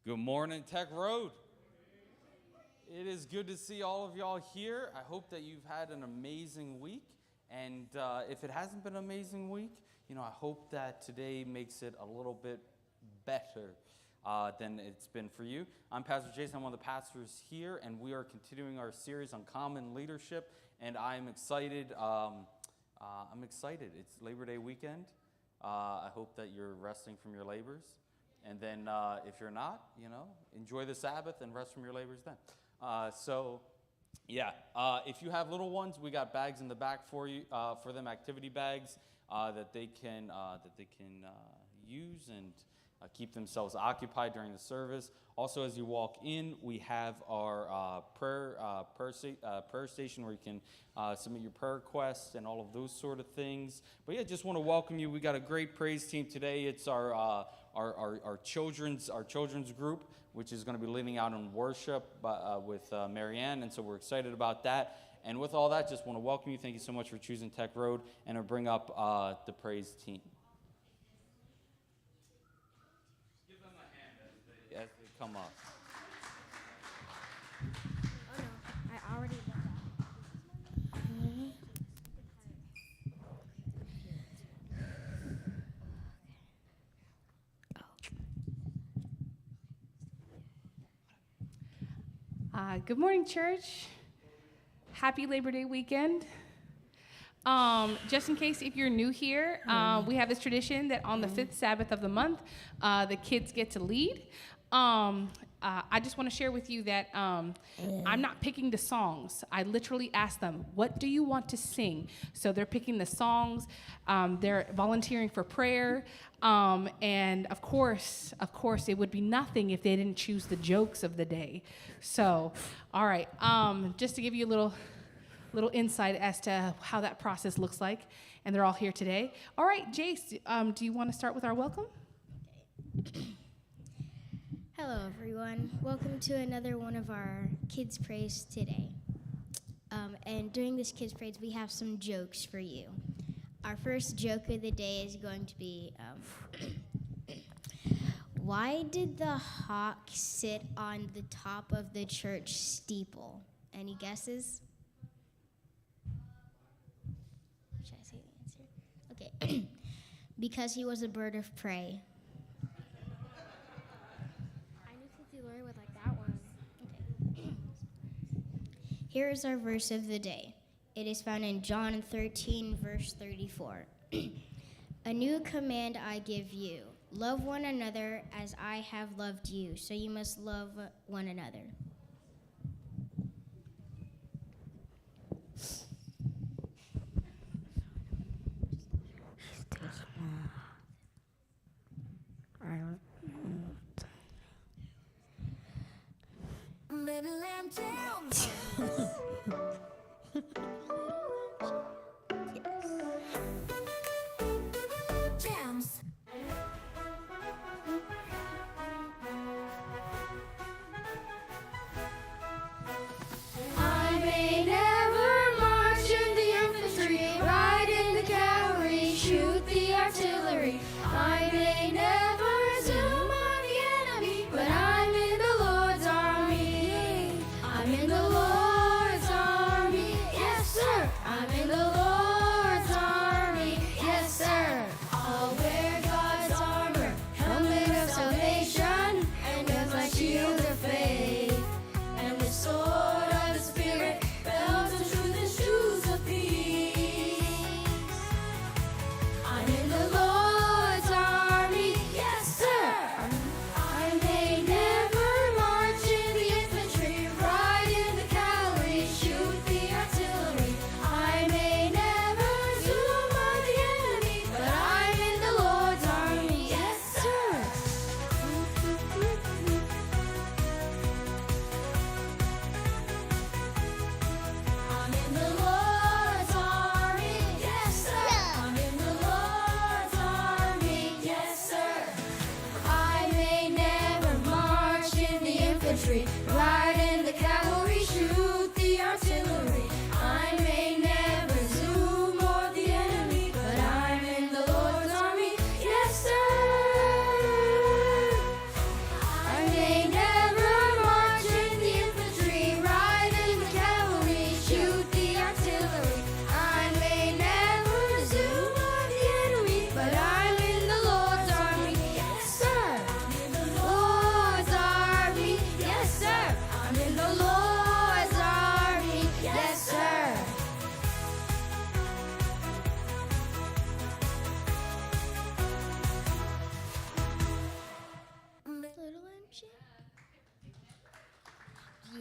Good morning, Tech Road. It is good to see all of y'all here. I hope that you've had an amazing week. And if it hasn't been an amazing week, I hope that today makes it a little bit better than it's been for you. I'm Pastor Jason. I'm one of the pastors here, and we are continuing our series on common leadership. And I'm excited. It's Labor Day weekend. I hope that you're resting from your labors. And then if you're not, enjoy the Sabbath and rest from your labors then. If you have little ones, we got bags in the back for you, for them, activity bags that they can use and keep themselves occupied during the service. Also, as you walk in, we have our prayer station where you can submit your prayer requests and all of those sort of things. But yeah, just want to welcome you. We got a great praise team today. It's our children's group, which is going to be leading out in worship with Marianne, and so we're excited about that. And with all that, just want to welcome you. Thank you so much for choosing Tech Road, and I'll bring up the praise team. Give them a hand as they come up. Oh no, I already did that. Good morning, church. Happy Labor Day weekend. Just in case if you're new here, we have this tradition that on the fifth Sabbath of the month, the kids get to lead. I just want to share with you that I'm not picking the songs. I literally ask them, what do you want to sing? So they're picking the songs. They're volunteering for prayer. And of course, it would be nothing if they didn't choose the jokes of the day. So, all right, just to give you a little insight as to how that process looks like. And they're all here today. All right, Jace, do you want to start with our welcome? Okay. Hello, everyone. Welcome to another one of our Kids Praise today. And during this Kids Praise, we have some jokes for you. Our first joke of the day is going to be, why did the hawk sit on the top of the church steeple? Any guesses? Should I say the answer? Okay. Because he was a bird of prey. With like that one. Okay. Here is our verse of the day. It is found in John 13, verse 34. A new command I give you. Love one another as I have loved you. So you must love one another. Little lamb down. Jams. I may never march in the infantry, ride in the cavalry, shoot the artillery. I may never zoom on the enemy, but I'm in the Lord's army. I'm in the Lord's army, yes sir. I'm in the Lord's army, yes sir. I'll wear God's armor, helmet of salvation, and with my shield of faith, and the sword of the Spirit, belt of truth and shoes of peace. I'm in the Lord's army, yes sir. I may never march in the infantry, ride in the cavalry, shoot the artillery. I may never zoom on the enemy, but I'm in the Lord's army, yes sir. I'm in the Lord's army, yes sir. I'm in the Lord's army, yes sir. I may never march in the infantry, ride in the cavalry, shoot the artillery. I may never zoom on the enemy, but I'm in the Lord's army, yes sir. I may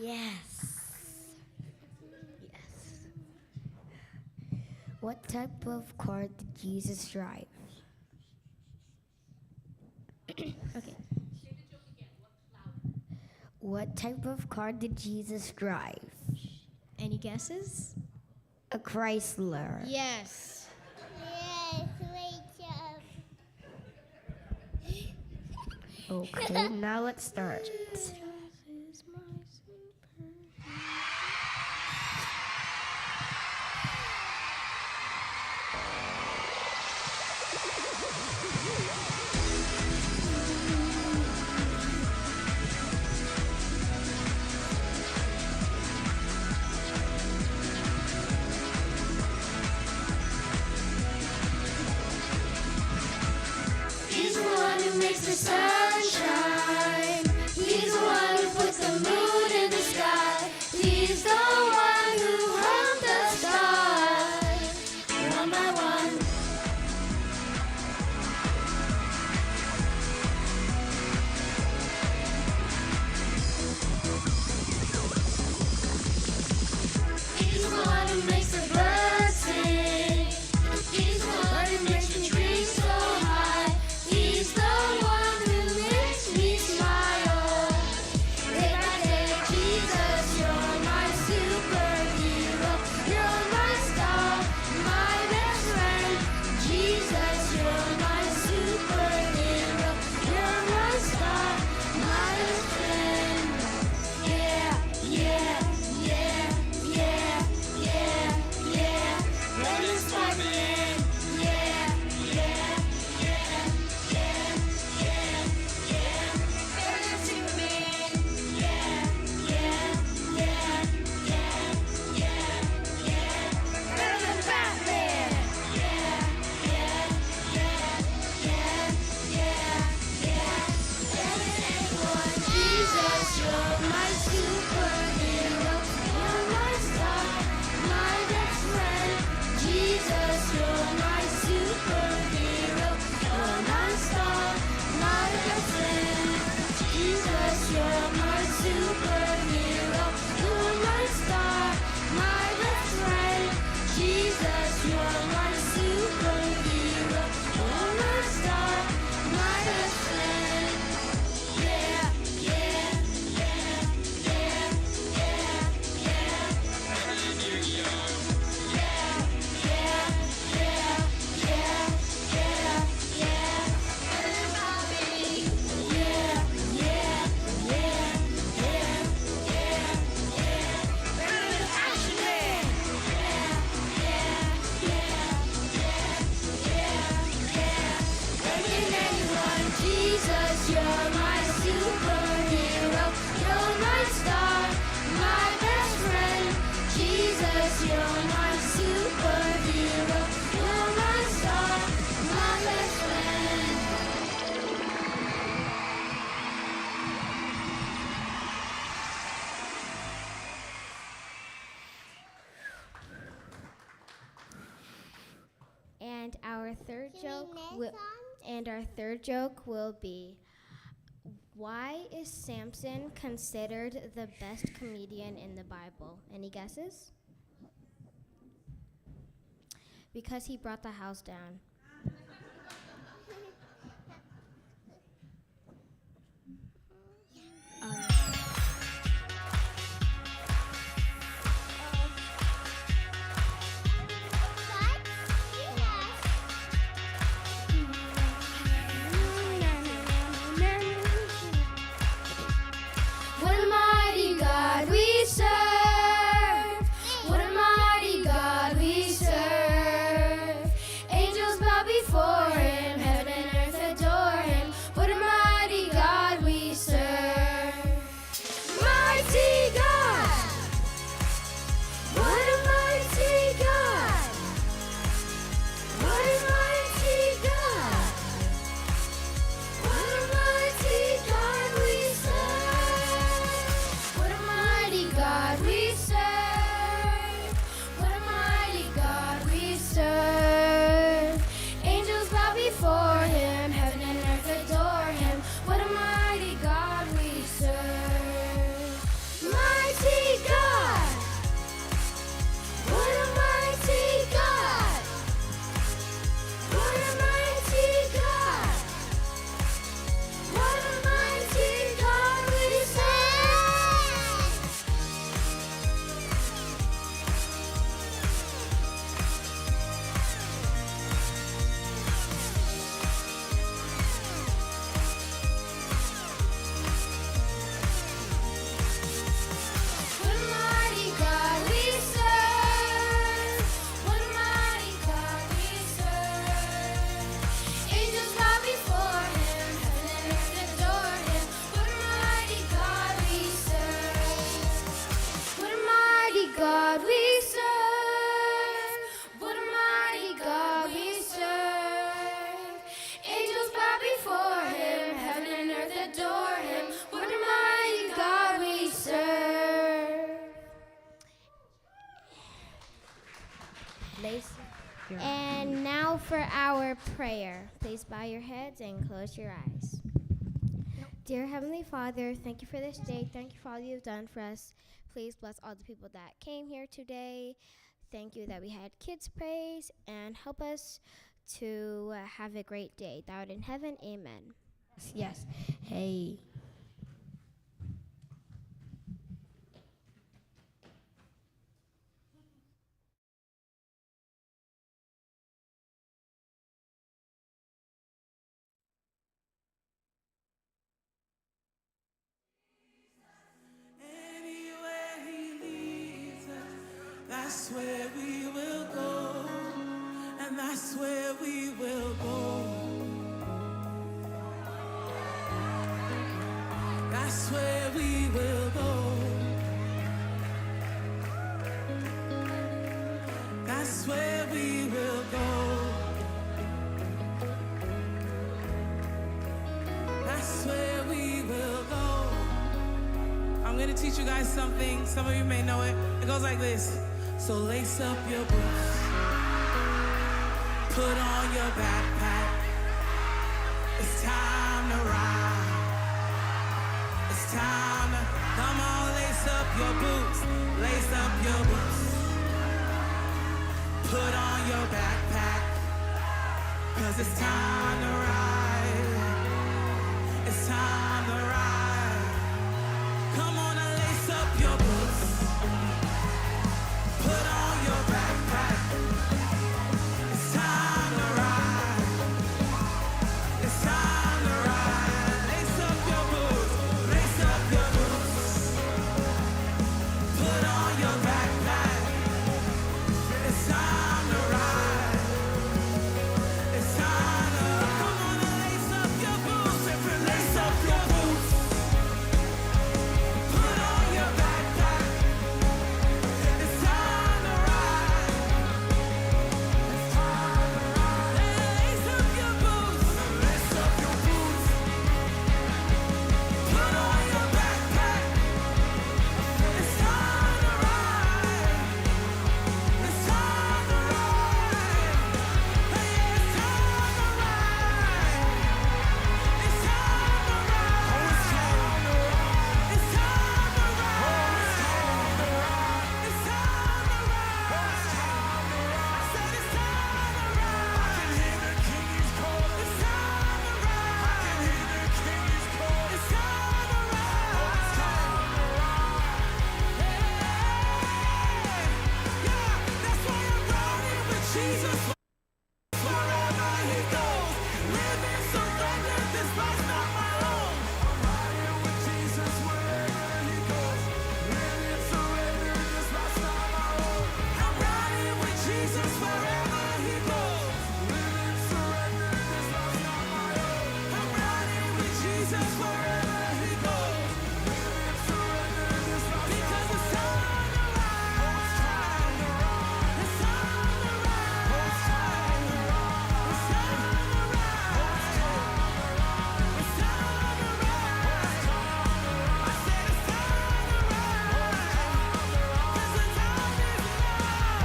Yes. Yes. What type of car did Jesus drive? Okay. What type of car did Jesus drive? Any guesses? A Chrysler. Yes. Yes, great job. Okay, now let's start. He's the one who makes the sun shine. He's the one who puts the moon in the sky. He's the one who hung the stars one by one. He's the one who makes the birds sing. He's the one who makes me dream so high. He's the one who makes me smile. Day by day, Jesus, you're my superhero. You're my star, my best friend. Jesus, you're my superhero. You're my star, my best friend. Yeah, yeah, yeah, yeah, yeah, yeah. Red is my man. Yeah, yeah, yeah, yeah, yeah, yeah. Red is Superman. Yeah, yeah, yeah, yeah, yeah, yeah. Red is Batman. Yeah, yeah, yeah, yeah, yeah, yeah. Red is anyone. Jesus, you're my superhero. You're my star, my best friend. Jesus, you're my superhero. You're my star, my best friend. Jesus, you're my superhero. You're my star, my best friend. Jesus, you're my superhero. You're my star, my best friend. Yeah, yeah, yeah, yeah, yeah, yeah. Jesus, you're my superhero. You're my star, my best friend. Jesus, you're my superhero. You're my star, my best friend. And our third Can we joke next will, on? and our third joke will be, why is Samson considered the best comedian in the Bible? Any guesses? Because he brought the house down. What a mighty God we serve. What a mighty God we serve. Angels bow And now for our prayer. Please bow your heads and close your eyes. Dear Heavenly Father, thank you for this day. Thank you for all you've done for us. Please bless all the people that came here today. Thank you that we had kids praise, and help us to have a great day. Thou art in heaven, amen. Yes. Hey. Anywhere he leads us, that's where we will go, and that's where we will go. That's where we will go. That's where we will go. That's where we will go. I'm gonna teach you guys something. Some of you may know it. It goes like this. So lace up your boots, put on your backpack. It's time to ride. It's time to, come on, lace up your boots. Lace up your boots. Put on your backpack. 'Cause it's time to ride. It's time to ride. Come on and lace up your boots. Put on your backpack. It's time to ride. It's time to ride. Lace up your boots. Lace up your boots. Put on your backpack. It's time to ride. It's time to, come on and lace up your boots. Lace up your boots. Put on your backpack. It's time to ride. It's time to ride. Lace up your boots. Lace up your boots. Put on your backpack. It's time to ride. It's time to ride. Hey, it's time to ride. It's time to ride. It's time to ride. It's time to ride. It's time to ride. I said it's time to ride. I can hear the King's call. It's time to ride. I can hear the King's call. It's time to ride. It's time to ride. Yeah, that's why I'm riding with Jesus. Wherever he goes, live in surrender, this life's not my own. I'm riding with Jesus wherever he goes, live in surrender, this life's not my own. I'm riding with Jesus wherever he goes, live in surrender, this life's not my own. I'm riding with Jesus wherever he goes, live in surrender, this life's because it's time to ride. It's time to ride. It's time to ride. It's time to ride. It's time to ride. It's time to ride. I said it's time to ride. 'Cause the time is now.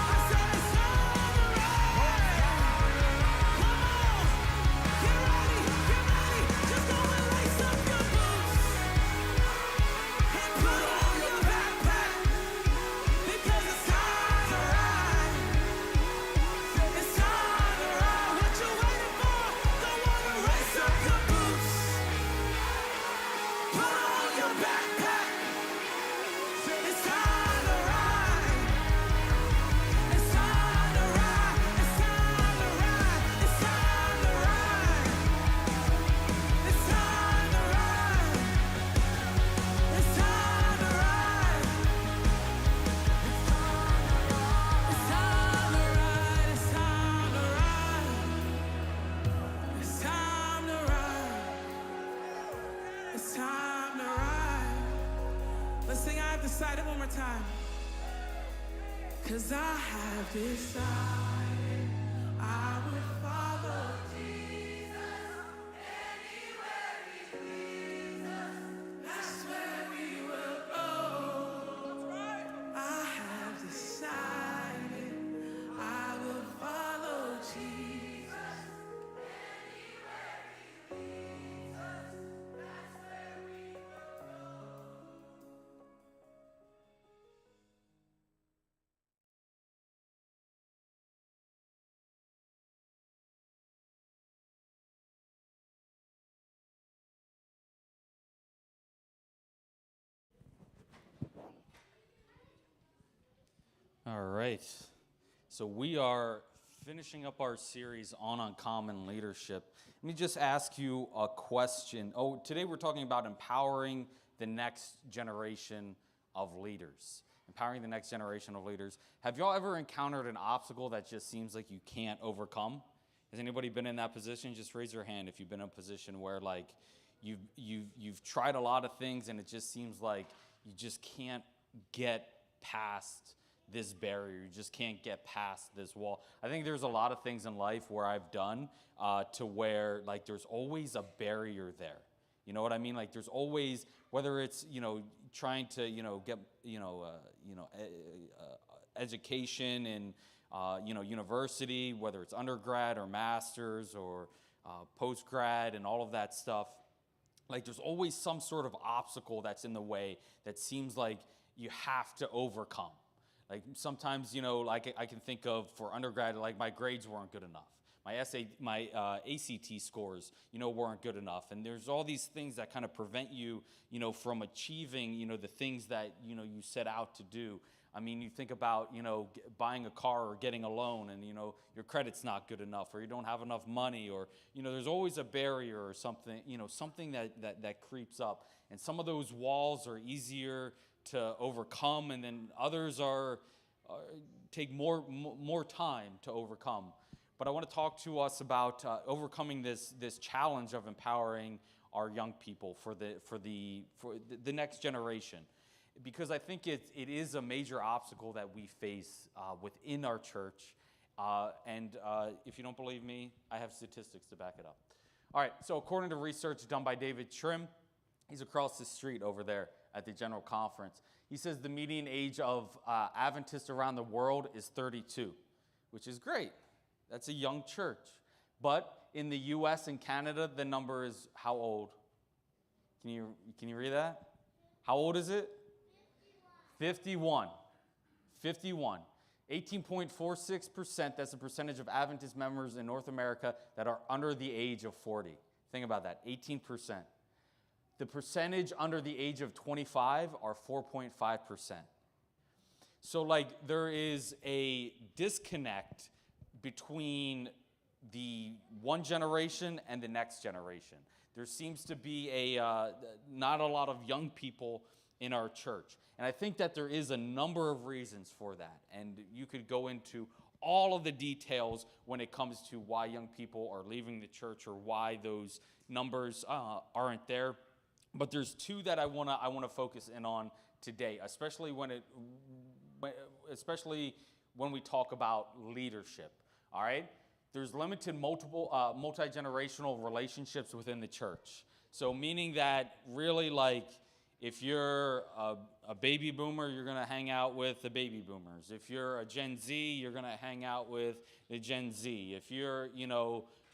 I said it's time to ride. Come on, get ready, get ready. Just go and lace up your boots and put on your backpack because it's time to ride. It's time to ride. What you waiting for? Don't wanna lace up your boots. Put on your backpack. It's time to ride. It's time to ride. It's time to ride. It's time to ride. It's time to ride. It's time to ride. It's time to ride. It's time to ride. It's time to ride. It's time to ride. Let's sing I have decided one more time. 'Cause I have decided I would follow Jesus anywhere he leads us. That's where we will go. I have decided I All right. So we are finishing up our series on uncommon leadership. Let me just ask you a question. Today we're talking about empowering the next generation of leaders. Empowering the next generation of leaders. Have y'all ever encountered an obstacle that just seems like you can't overcome? Has anybody been in that position? Just raise your hand if you've been in a position where like you've tried a lot of things and it just seems like you just can't get past this barrier. You just can't get past this wall. I think there's a lot of things in life where I've done to where like there's always a barrier there. You know what I mean? Like there's always, whether it's, trying to, get, education in, university, whether it's undergrad or master's or postgrad and all of that stuff. Like there's always some sort of obstacle that's in the way that seems like you have to overcome. Like sometimes, like I can think of for undergrad, like my grades weren't good enough. My ACT scores, weren't good enough. And there's all these things that kind of prevent you, from achieving, the things that, you set out to do. I mean, you think about, buying a car or getting a loan and, your credit's not good enough or you don't have enough money or, there's always a barrier or something, something that creeps up. And some of those walls are easier to overcome, and then others take more time to overcome. But I want to talk to us about overcoming this challenge of empowering our young people for the next generation, because I think it is a major obstacle that we face within our church. And if you don't believe me, I have statistics to back it up. All right, so according to research done by David Trim, he's across the street over there at the General Conference. He says the median age of Adventists around the world is 32, which is great. That's a young church. But in the U.S. and Canada, the number is how old? Can you read that? How old is it? 51. 18.46%, that's the percentage of Adventist members in North America that are under the age of 40. Think about that, 18%. The percentage under the age of 25 are 4.5%. So like there is a disconnect between the one generation and the next generation. There seems to be not a lot of young people in our church. And I think that there is a number of reasons for that. And you could go into all of the details when it comes to why young people are leaving the church or why those numbers aren't there. But there's two that I wanna focus in on today, especially when we talk about leadership. All right, there's limited multi-generational relationships within the church. So meaning that really, like, if you're a baby boomer, you're gonna hang out with the baby boomers. If you're a Gen Z, you're gonna hang out with the Gen Z. If you're,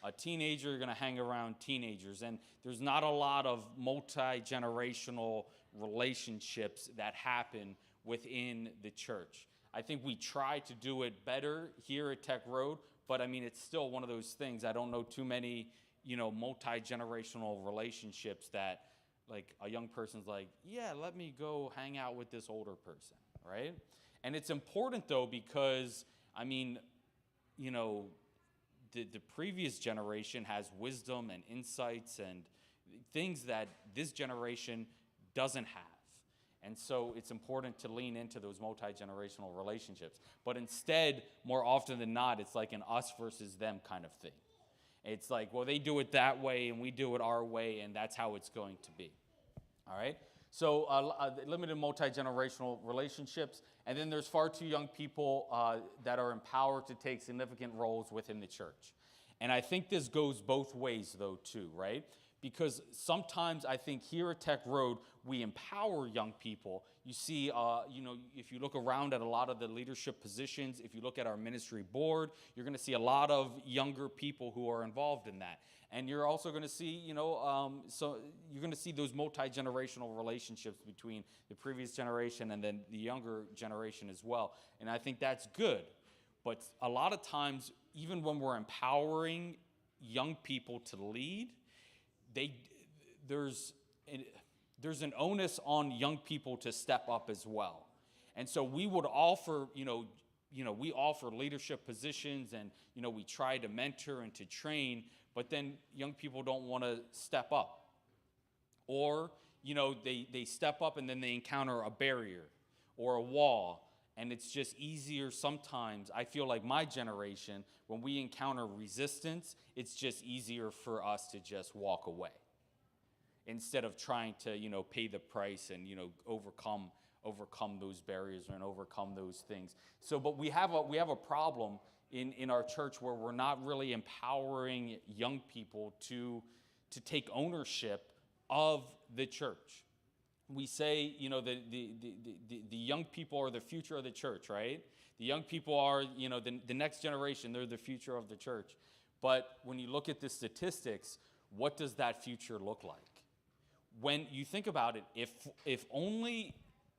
a teenager, you're going to hang around teenagers. And there's not a lot of multi-generational relationships that happen within the church. I think we try to do it better here at Tech Road, but I mean, it's still one of those things. I don't know too many, multi-generational relationships that like a young person's like, yeah, let me go hang out with this older person, right? And it's important though, because I mean, the previous generation has wisdom and insights and things that this generation doesn't have. And so it's important to lean into those multi-generational relationships. But instead, more often than not, it's like an us versus them kind of thing. It's like, well, they do it that way and we do it our way, and that's how it's going to be. All right? So limited multi-generational relationships. And then there's far too young people that are empowered to take significant roles within the church. And I think this goes both ways, though, too, right? Because sometimes I think here at Tech Road, we empower young people. You see, if you look around at a lot of the leadership positions, if you look at our ministry board, you're going to see a lot of younger people who are involved in that. And you're also going to see, so you're going to see those multi-generational relationships between the previous generation and then the younger generation as well. And I think that's good. But a lot of times, even when we're empowering young people to lead, there's an onus on young people to step up as well. And so we would offer, we offer leadership positions and, we try to mentor and to train, but then young people don't want to step up. Or, they step up and then they encounter a barrier or a wall. And it's just easier sometimes, I feel like my generation, when we encounter resistance, it's just easier for us to just walk away instead of trying to, pay the price and, overcome those barriers and overcome those things. So, but we have a problem in our church where we're not really empowering young people to take ownership of the church. We say, the young people are the future of the church, right? The young people are, the next generation. They're the future of the church. But when you look at the statistics, what does that future look like? When you think about it, if only,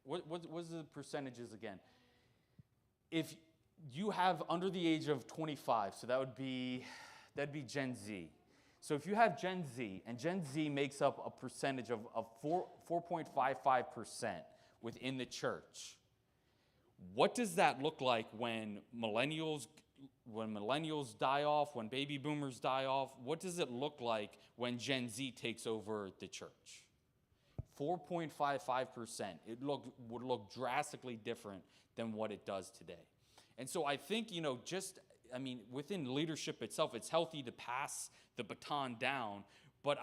what's the percentages again? If you have under the age of 25, so that'd be Gen Z. So if you have Gen Z, and Gen Z makes up a percentage of 4.55% within the church, what does that look like when millennials die off, when baby boomers die off? What does it look like when Gen Z takes over the church? 4.55%. It would look drastically different than what it does today. And so I think, within leadership itself, it's healthy to pass the baton down, but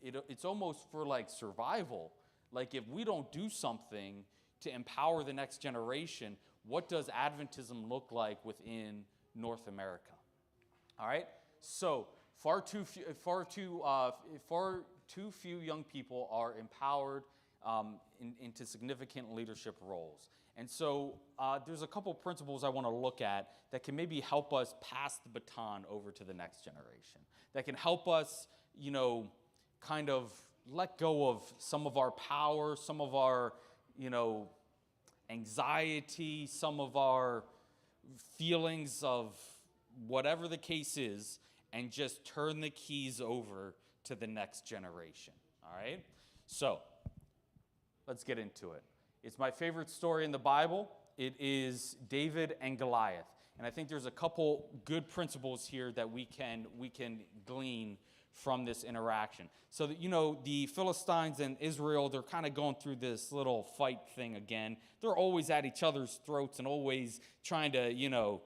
it's almost for survival. Like if we don't do something to empower the next generation, what does Adventism look like within North America? All right? So far too few young people are empowered into significant leadership roles. And so there's a couple principles I want to look at that can maybe help us pass the baton over to the next generation, that can help us, kind of let go of some of our power, some of our, anxiety, some of our feelings of whatever the case is, and just turn the keys over to the next generation. All right? So let's get into it. It's my favorite story in the Bible. It is David and Goliath. And I think there's a couple good principles here that we can glean from this interaction. So that, the Philistines and Israel, they're kind of going through this little fight thing again. They're always at each other's throats and always trying to,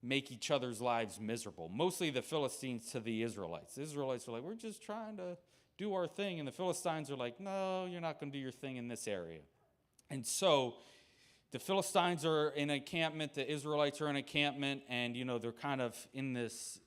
make each other's lives miserable. Mostly the Philistines to the Israelites. The Israelites are like, we're just trying to do our thing. And the Philistines are like, no, you're not going to do your thing in this area. And so the Philistines are in encampment, the Israelites are in encampment, and they're kind of in this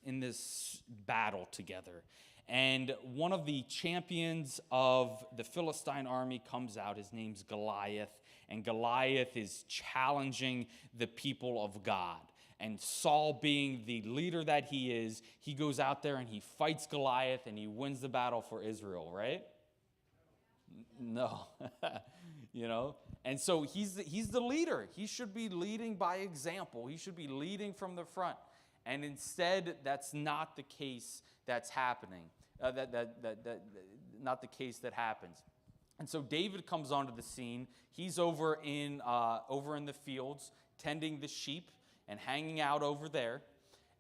battle together. And one of the champions of the Philistine army comes out. His name's Goliath, and Goliath is challenging the people of God. And Saul, being the leader that he is, he goes out there and he fights Goliath and he wins the battle for Israel, right? No. And so he's the leader. He should be leading by example. He should be leading from the front. And instead, that's not the case that's happening. Not the case that happens. And so David comes onto the scene. He's over in the fields, tending the sheep and hanging out over there.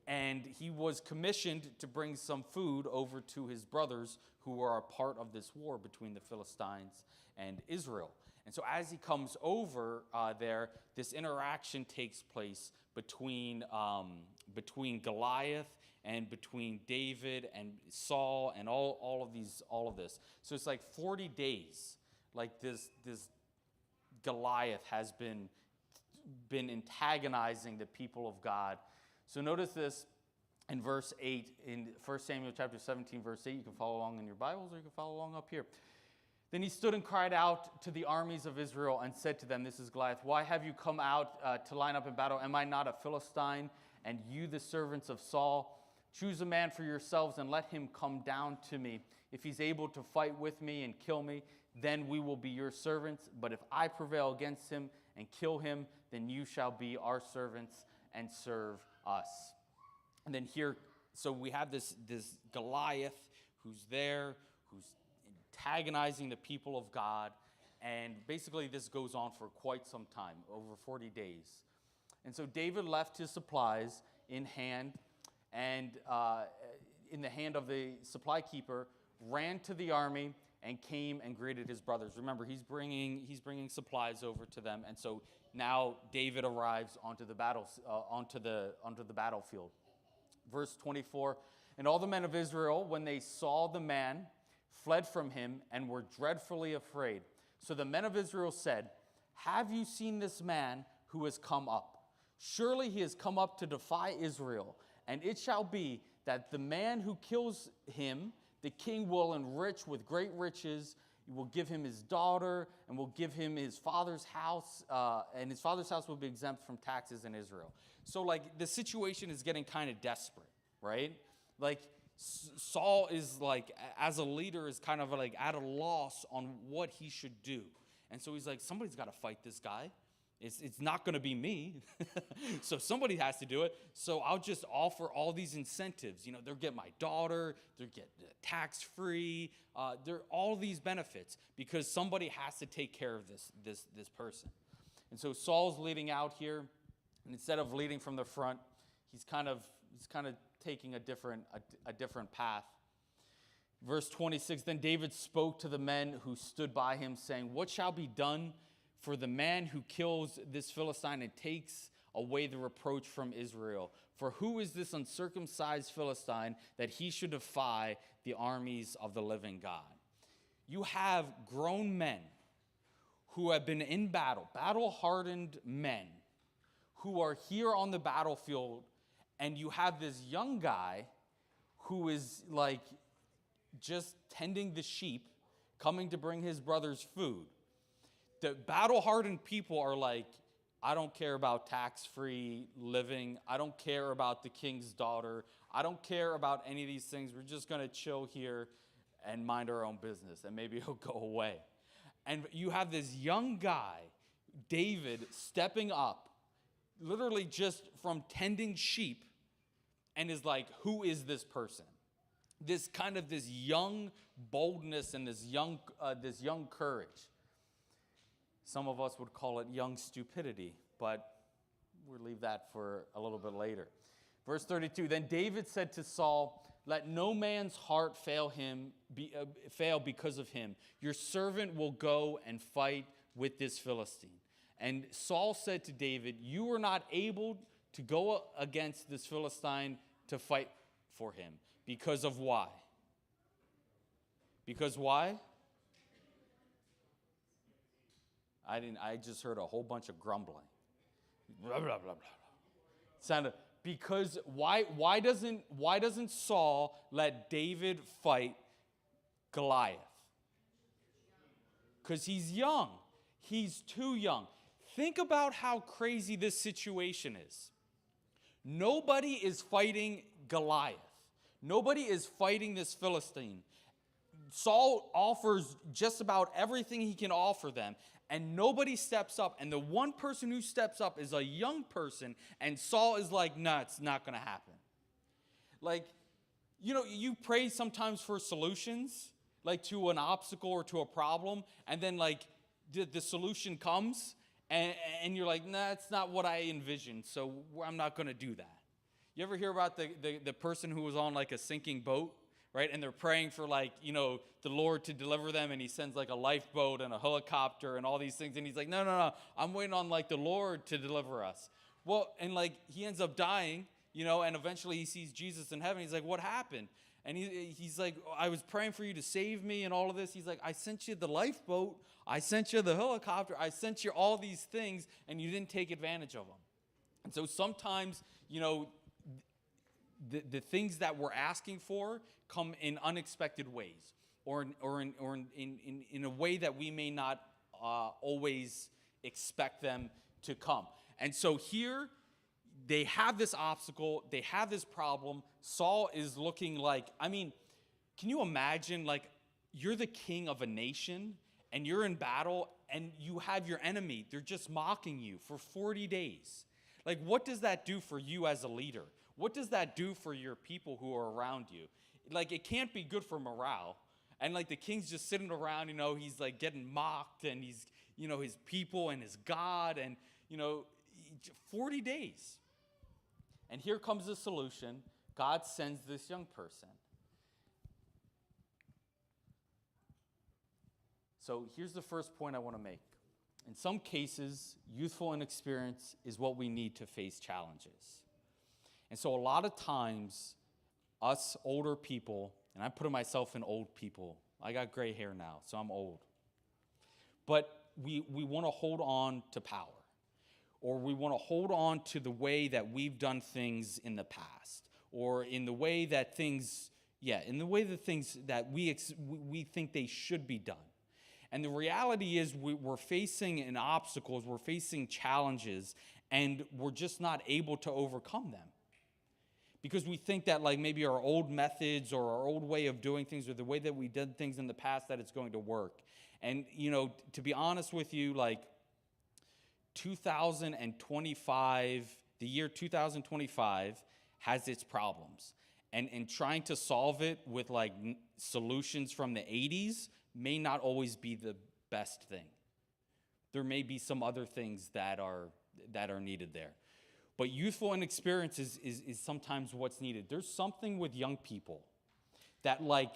And he was commissioned to bring some food over to his brothers who are a part of this war between the Philistines and Israel. And so as he comes over there, this interaction takes place between Goliath and between David and Saul and all of this. So it's like 40 days, like this Goliath has been antagonizing the people of God. So notice this in verse 8, in 1 Samuel chapter 17, verse 8. You can follow along in your Bibles or you can follow along up here. Then he stood and cried out to the armies of Israel and said to them, this is Goliath, why have you come out to line up in battle? Am I not a Philistine, and you the servants of Saul? Choose a man for yourselves and let him come down to me. If he's able to fight with me and kill me, then we will be your servants. But if I prevail against him and kill him, then you shall be our servants and serve us. And then here, so we have this Goliath who's there, who's antagonizing the people of God. And basically this goes on for quite some time, over 40 days. And so David left his supplies in hand, and in the hand of the supply keeper, ran to the army and came and greeted his brothers. Remember, he's bringing supplies over to them, and so now David arrives onto the battlefield. Verse 24, and all the men of Israel, when they saw the man, fled from him and were dreadfully afraid. So the men of Israel said, have you seen this man who has come up? Surely he has come up to defy Israel. And it shall be that the man who kills him, the king will enrich with great riches. He will give him his daughter and will give him his father's house. And his father's house will be exempt from taxes in Israel. So like the situation is getting kind of desperate, right? Like Saul is like, as a leader, is kind of like at a loss on what he should do. And so he's like, somebody's got to fight this guy. It's not going to be me. So somebody has to do it. So I'll just offer all these incentives. You know, they'll get my daughter. They'll get tax-free. They're all these benefits because somebody has to take care of this person. And so Saul's leading out here, and instead of leading from the front, he's kind of taking a different path. Verse 26, then David spoke to the men who stood by him, saying, what shall be done for the man who kills this Philistine and takes away the reproach from Israel? For who is this uncircumcised Philistine that he should defy the armies of the living God? You have grown men who have been in battle-hardened men who are here on the battlefield, and you have this young guy who is like just tending the sheep, coming to bring his brothers food. The battle-hardened people are like, I don't care about tax-free living. I don't care about the king's daughter. I don't care about any of these things. We're just going to chill here and mind our own business, and maybe he'll go away. And you have this young guy, David, stepping up, literally just from tending sheep, and is like, who is this person? This young boldness and this young courage. Some of us would call it young stupidity, but we'll leave that for a little bit later. Verse 32, then David said to Saul, let no man's heart fail because of him. Your servant will go and fight with this Philistine. And Saul said to David, you are not able to go against this Philistine to fight for him. Because of why? Because why? I just heard a whole bunch of grumbling. Blah, blah, blah, blah. Sounded, because why doesn't Saul let David fight Goliath? Because he's young. He's too young. Think about how crazy this situation is. Nobody is fighting Goliath. Nobody is fighting this Philistine. Saul offers just about everything he can offer them, and nobody steps up. And the one person who steps up is a young person, and Saul is like, no, it's not going to happen. Like, you know, you pray sometimes for solutions, like to an obstacle or to a problem, and then like the solution comes, and you're like, nah, it's not what I envisioned, so I'm not going to do that. You ever hear about the person who was on like a sinking boat, right? And they're praying for like, you know, the Lord to deliver them, and he sends like a lifeboat and a helicopter and all these things. And he's like, no, I'm waiting on like the Lord to deliver us. Well, and like he ends up dying, you know, and eventually he sees Jesus in heaven. He's like, what happened? And he's like, I was praying for you to save me and all of this. He's like, I sent you the lifeboat. I sent you the helicopter. I sent you all these things, and you didn't take advantage of them. And so sometimes, you know, the things that we're asking for come in unexpected ways, or in a way that we may not always expect them to come. And so here, they have this obstacle, they have this problem. Saul is looking like, I mean, can you imagine, like, you're the king of a nation, and you're in battle, and you have your enemy. They're just mocking you for 40 days. Like, what does that do for you as a leader? What does that do for your people who are around you? Like, it can't be good for morale. And, like, the king's just sitting around, you know, he's, like, getting mocked, and he's, you know, his people and his God, and, you know, 40 days. And here comes the solution. God sends this young person. So here's the first point I want to make. In some cases, youthful inexperience is what we need to face challenges. And so a lot of times, us older people, and I'm putting myself in old people. I got gray hair now, so I'm old. But we want to hold on to power. Or we want to hold on to the way that we've done things in the past. Or in the way that things that we think they should be done. And the reality is we're facing an obstacles, we're facing challenges, and we're just not able to overcome them. Because we think that like maybe our old methods or our old way of doing things or the way that we did things in the past that it's going to work. And, to be honest with you, like 2025, the year 2025 has its problems. And trying to solve it with like solutions from the 80s may not always be the best thing. There may be some other things that are needed there. But youthful inexperience is sometimes what's needed. There's something with young people that like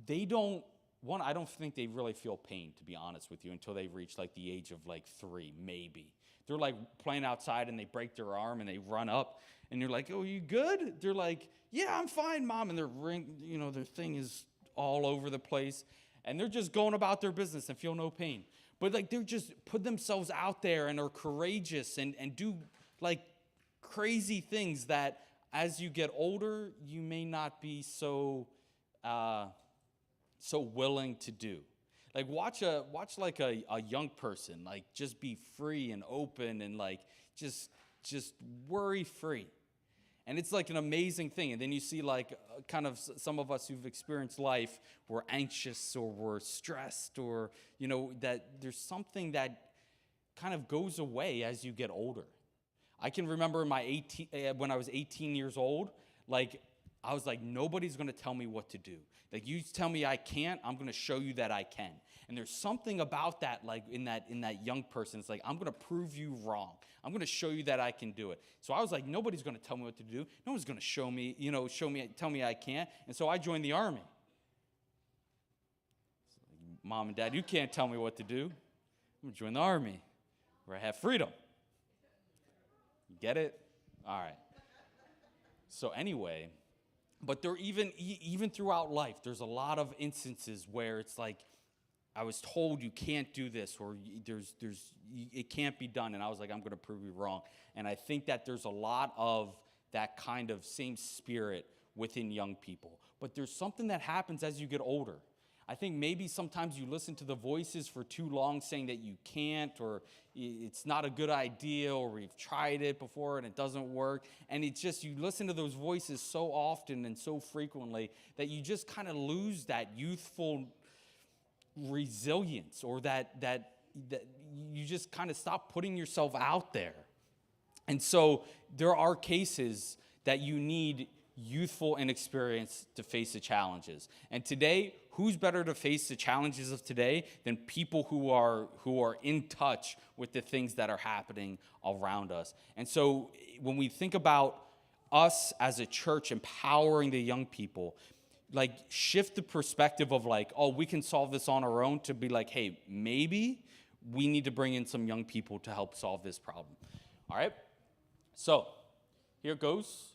I don't think they really feel pain, to be honest with you, until they reach like the age of like 3, maybe. They're like playing outside and they break their arm and they run up and you're like, "Oh, you good?" They're like, "Yeah, I'm fine, Mom." And their thing is all over the place. And they're just going about their business and feel no pain. But like they're just put themselves out there and are courageous and do like crazy things that as you get older, you may not be so willing to do. Like watch like a young person like just be free and open and like just worry free. And it's like an amazing thing. And then you see like kind of some of us who've experienced life, we're anxious or we're stressed or, that there's something that kind of goes away as you get older. I can remember when I was 18 years old, like I was like, nobody's going to tell me what to do. Like you tell me I can't, I'm going to show you that I can. And there's something about that, like in that young person. It's like, I'm going to prove you wrong. I'm going to show you that I can do it. So I was like, nobody's going to tell me what to do. No one's going to tell me I can't. And so I joined the Army. Like, Mom and Dad, you can't tell me what to do. I'm going to join the Army where I have freedom. You get it? All right. So anyway, but there even throughout life, there's a lot of instances where it's like, I was told you can't do this or it can't be done. And I was like, I'm going to prove you wrong. And I think that there's a lot of that kind of same spirit within young people. But there's something that happens as you get older. I think maybe sometimes you listen to the voices for too long saying that you can't or it's not a good idea or we've tried it before and it doesn't work. And it's just you listen to those voices so often and so frequently that you just kind of lose that youthful resilience or that you just kind of stop putting yourself out there. And so there are cases that you need youthful inexperience to face the challenges. And today, who's better to face the challenges of today than people who are in touch with the things that are happening around us? And so when we think about us as a church empowering the young people, like shift the perspective of like, oh, we can solve this on our own to be like, hey, maybe we need to bring in some young people to help solve this problem. All right? So here it goes.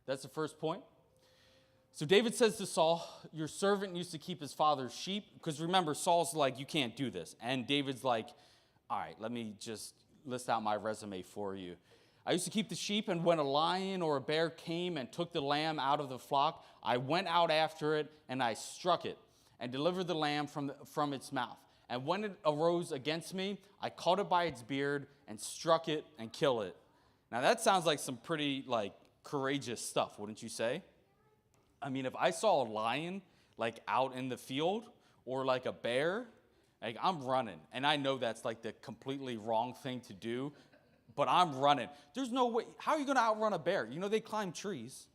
That's the first point. So David says to Saul, your servant used to keep his father's sheep. Because remember, Saul's like, you can't do this. And David's like, all right, let me just list out my resume for you. I used to keep the sheep, and when a lion or a bear came and took the lamb out of the flock, I went out after it, and I struck it, and delivered the lamb from its mouth. And when it arose against me, I caught it by its beard, and struck it, and killed it. Now that sounds like some pretty, like, courageous stuff, wouldn't you say? I mean, if I saw a lion, like, out in the field, or like a bear, like, I'm running. And I know that's, like, the completely wrong thing to do, but I'm running. There's no way. How are you going to outrun a bear? You know, they climb trees.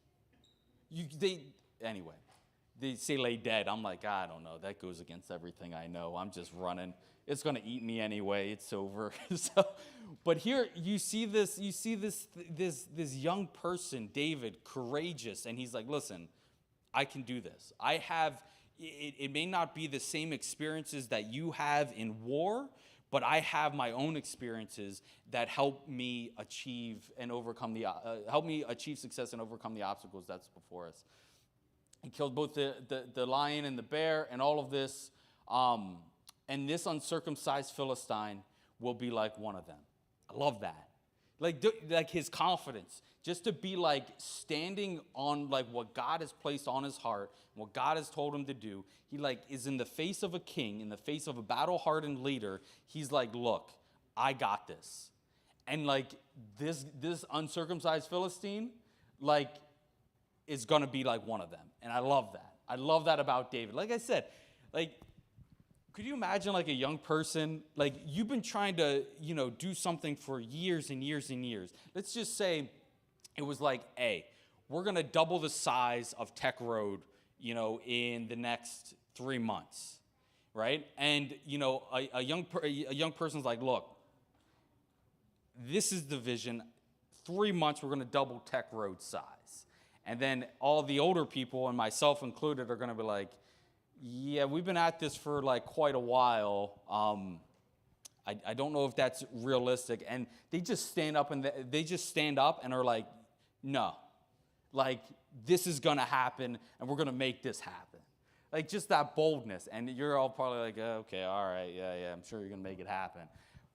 Anyway, they say lay dead. I'm like, I don't know. That goes against everything I know. I'm just running. it's going to eat me anyway. It's over. So, but here you see this young person, David, courageous, and he's like, listen, I can do this. I have, it may not be the same experiences that you have in war, but I have my own experiences that help me achieve and overcome help me achieve success and overcome the obstacles that's before us. He killed both the lion and the bear and all of this. And this uncircumcised Philistine will be like one of them. I love that. Like his confidence, just to be like standing on like what God has placed on his heart, what God has told him to do. He like is in the face of a king, in the face of a battle-hardened leader. He's like, look, I got this. And like this uncircumcised Philistine, like, is gonna be like one of them. And I love that. I love that about David. Like I said, like, could you imagine like a young person, like you've been trying to, do something for years and years and years. Let's just say it was like, hey, we're going to double the size of Tech Road, in the next 3 months, right? And, a young person's like, look, this is the vision. 3 months, we're going to double Tech Road size. And then all the older people, and myself included, are going to be like, yeah, we've been at this for like quite a while. I don't know if that's realistic. And they just stand up and are like, no, like this is gonna happen, and we're gonna make this happen. Like just that boldness. And you're all probably like, okay, all right, yeah, I'm sure you're gonna make it happen.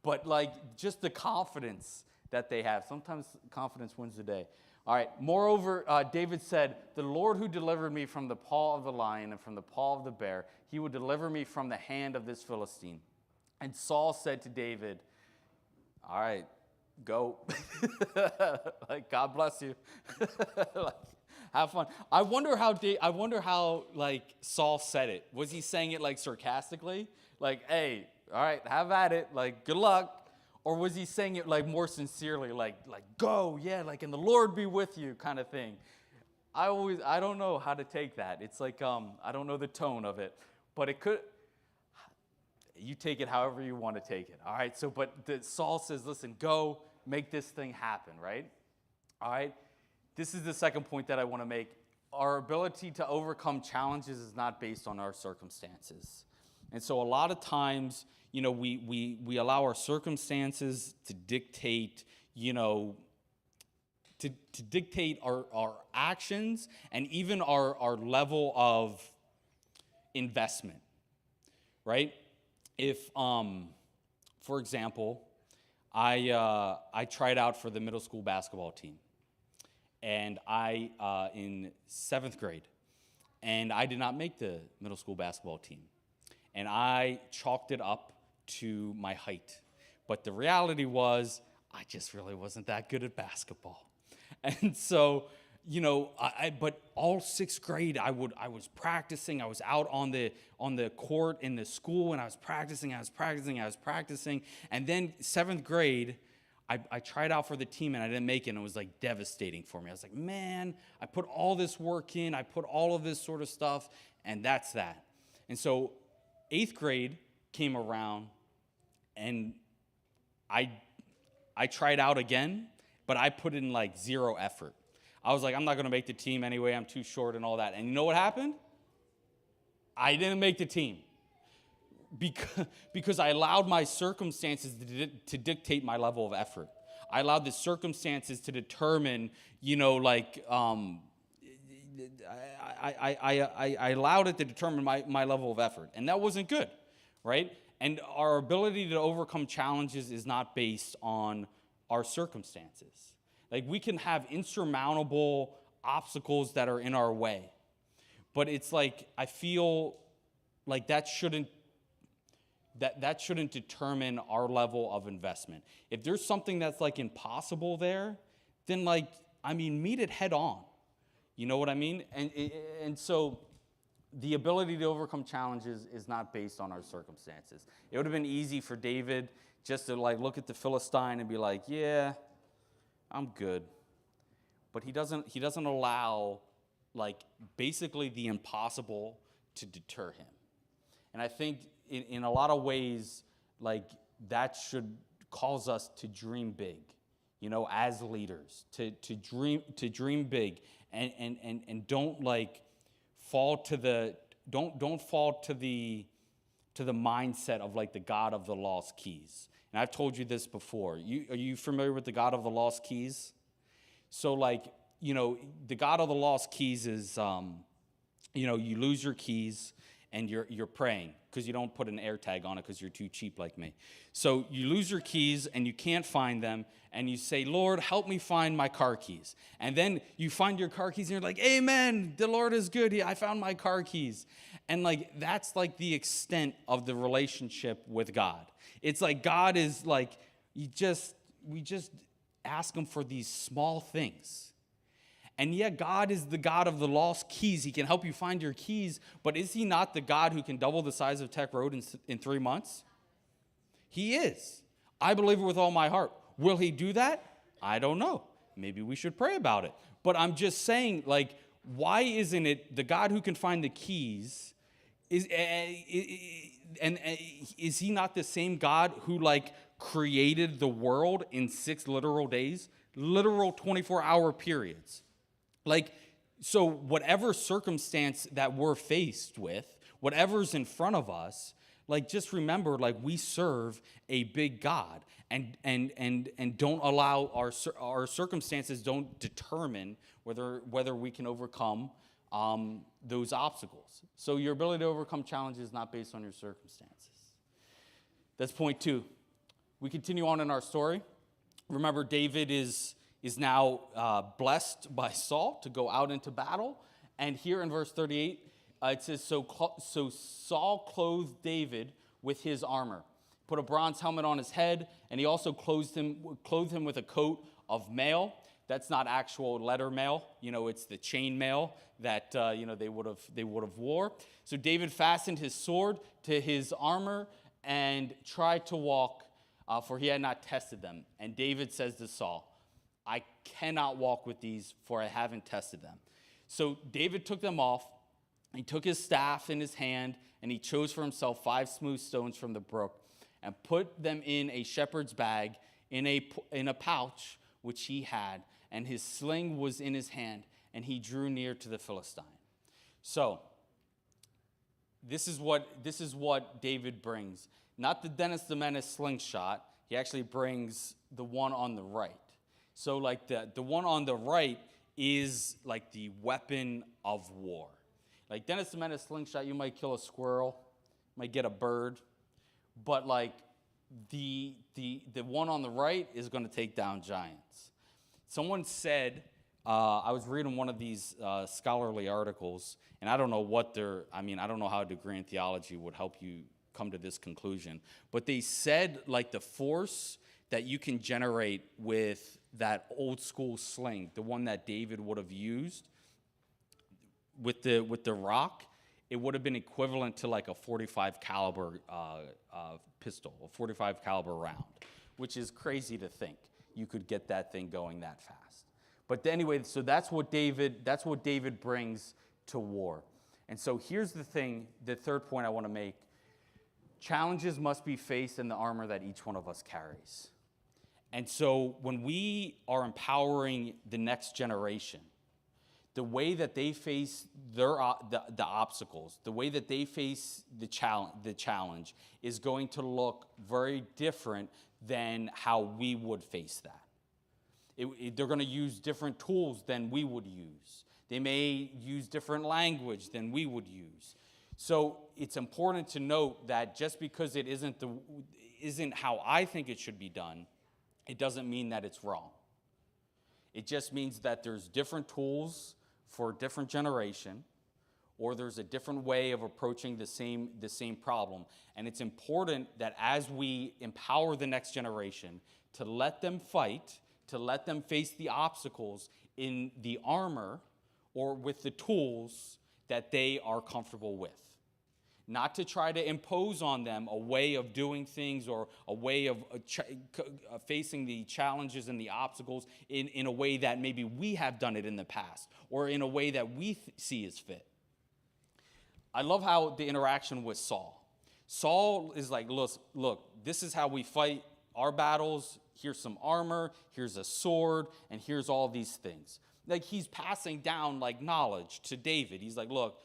But like just the confidence that they have. Sometimes confidence wins the day. All right, moreover, David said, the Lord who delivered me from the paw of the lion and from the paw of the bear, he will deliver me from the hand of this Philistine. And Saul said to David, all right, go. Like, God bless you. Like, have fun. I wonder how like Saul said it. Was he saying it like sarcastically? Like, hey, all right, have at it. Like, good luck. Or was he saying it like more sincerely, like go, yeah, like and the Lord be with you kind of thing? I don't know how to take that. It's like I don't know the tone of it, but you take it however you want to take it. All right. So, but Saul says, listen, go make this thing happen, right? All right. This is the second point that I want to make. Our ability to overcome challenges is not based on our circumstances. And so a lot of times, we allow our circumstances to dictate, to dictate our actions and even our level of investment, right? If, for example, I tried out for the middle school basketball team, and in 7th grade, and I did not make the middle school basketball team. And I chalked it up to my height. But the reality was, I just really wasn't that good at basketball. And so, but all 6th grade, I was practicing. I was out on the court in the school, and I was practicing. And then 7th grade, I tried out for the team, and I didn't make it, and it was like devastating for me. I was like, man, I put all this work in. I put all of this sort of stuff, and that's that. And so 8th grade came around, and I tried out again, but I put in like 0 effort. I was like, I'm not going to make the team anyway. I'm too short and all that. And you know what happened? I didn't make the team because I allowed my circumstances to dictate my level of effort. I allowed the circumstances to determine, I allowed it to determine my level of effort, and that wasn't good, right? And our ability to overcome challenges is not based on our circumstances. Like, we can have insurmountable obstacles that are in our way, but it's like, I feel like that shouldn't determine our level of investment. If there's something that's like impossible there, then meet it head on. You know what I mean? And so the ability to overcome challenges is not based on our circumstances. It would have been easy for David just to look at the Philistine and be like, yeah, I'm good. But he doesn't allow basically the impossible to deter him. And I think in a lot of ways, like that should cause us to dream big, as leaders, to dream big, and don't like fall to the don't fall to the mindset of like the God of the lost keys. And I've told you this before. Are you familiar with the God of the lost keys? So like, the God of the lost keys is, you lose your keys and you're praying because you don't put an air tag on it because you're too cheap like me. So you lose your keys and you can't find them, and you say, Lord, help me find my car keys. And then you find your car keys and you're like, amen, the Lord is good. I found my car keys. And like, that's like the extent of the relationship with God. It's like God is like, we just ask him for these small things. And yet God is the God of the lost keys. He can help you find your keys, but is he not the God who can double the size of Tech Road in 3 months? He is. I believe it with all my heart. Will he do that? I don't know. Maybe we should pray about it. But I'm just saying, like, why isn't it the God who can find the keys, is he not the same God who, like, created the world in 6 literal days? Literal 24-hour periods. Like, so whatever circumstance that we're faced with, whatever's in front of us, like, just remember, like, we serve a big God, and don't allow our circumstances don't determine whether we can overcome those obstacles. So your ability to overcome challenges is not based on your circumstances. That's point 2. We continue on in our story. Remember, David is now blessed by Saul to go out into battle. And here in verse 38, it says, so Saul clothed David with his armor, put a bronze helmet on his head, and he also clothed him with a coat of mail. That's not actual letter mail. It's the chain mail that they would have wore. So David fastened his sword to his armor and tried to walk, for he had not tested them. And David says to Saul, I cannot walk with these, for I haven't tested them. So David took them off. He took his staff in his hand, and he chose for himself 5 smooth stones from the brook and put them in a shepherd's bag in a pouch which he had, and his sling was in his hand, and he drew near to the Philistine. So this is what David brings. Not the Dennis the Menace slingshot. He actually brings the one on the right. So like the one on the right is like the weapon of war. Like Dennis the Menace slingshot, you might kill a squirrel, might get a bird, but like the one on the right is going to take down giants. Someone said, I was reading one of these scholarly articles, and I don't know I don't know how a degree in theology would help you come to this conclusion, but they said like the force that you can generate with that old school sling, the one that David would have used with the rock, it would have been equivalent to like a 45 caliber pistol, a 45 caliber round, which is crazy to think you could get that thing going that fast. But anyway, so that's what David brings to war. And so here's the thing, the third point I want to make. Challenges must be faced in the armor that each one of us carries. And so when we are empowering the next generation, the way that they face the obstacles, the way that they face the challenge is going to look very different than how we would face that. They're going to use different tools than we would use. They may use different language than we would use. So it's important to note that just because it isn't how I think it should be done, it doesn't mean that it's wrong. It just means that there's different tools for a different generation, or there's a different way of approaching the same problem. And it's important that as we empower the next generation to let them fight, to let them face the obstacles in the armor or with the tools that they are comfortable with. Not to try to impose on them a way of doing things or a way of facing the challenges and the obstacles in a way that maybe we have done it in the past or in a way that we see as fit. I love how the interaction with Saul. Saul is like, look, this is how we fight our battles. Here's some armor, here's a sword, and here's all these things. Like, he's passing down like knowledge to David. He's like, look,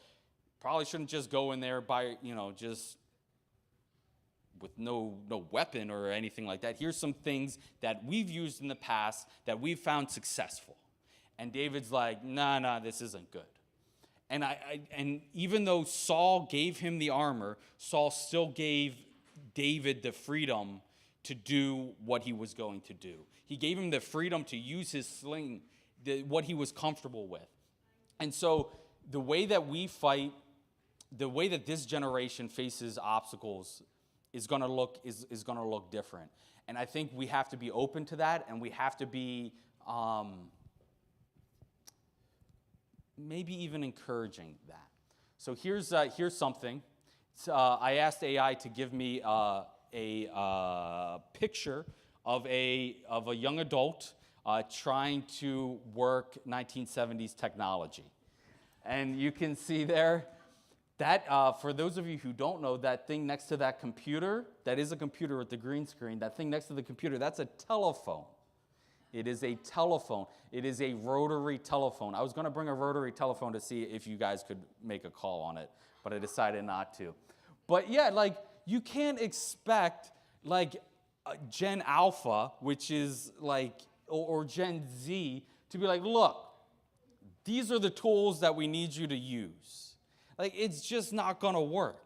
probably shouldn't just go in there by, just with no weapon or anything like that. Here's some things that we've used in the past that we've found successful. And David's like, nah, this isn't good. And even though Saul gave him the armor, Saul still gave David the freedom to do what he was going to do. He gave him the freedom to use his sling, what he was comfortable with. And so the way that we fight, the way that this generation faces obstacles is going to look different. And I think we have to be open to that, and we have to be maybe even encouraging that. So here's something. I asked AI to give me a picture of a young adult trying to work 1970s technology. And you can see there that, for those of you who don't know, that thing next to that computer, that is a computer with the green screen, that thing next to the computer, that's a telephone. It is a telephone. It is a rotary telephone. I was going to bring a rotary telephone to see if you guys could make a call on it, but I decided not to. But yeah, like, you can't expect, like, Gen Alpha, which is like, or Gen Z, to be like, look, these are the tools that we need you to use. Like, it's just not going to work.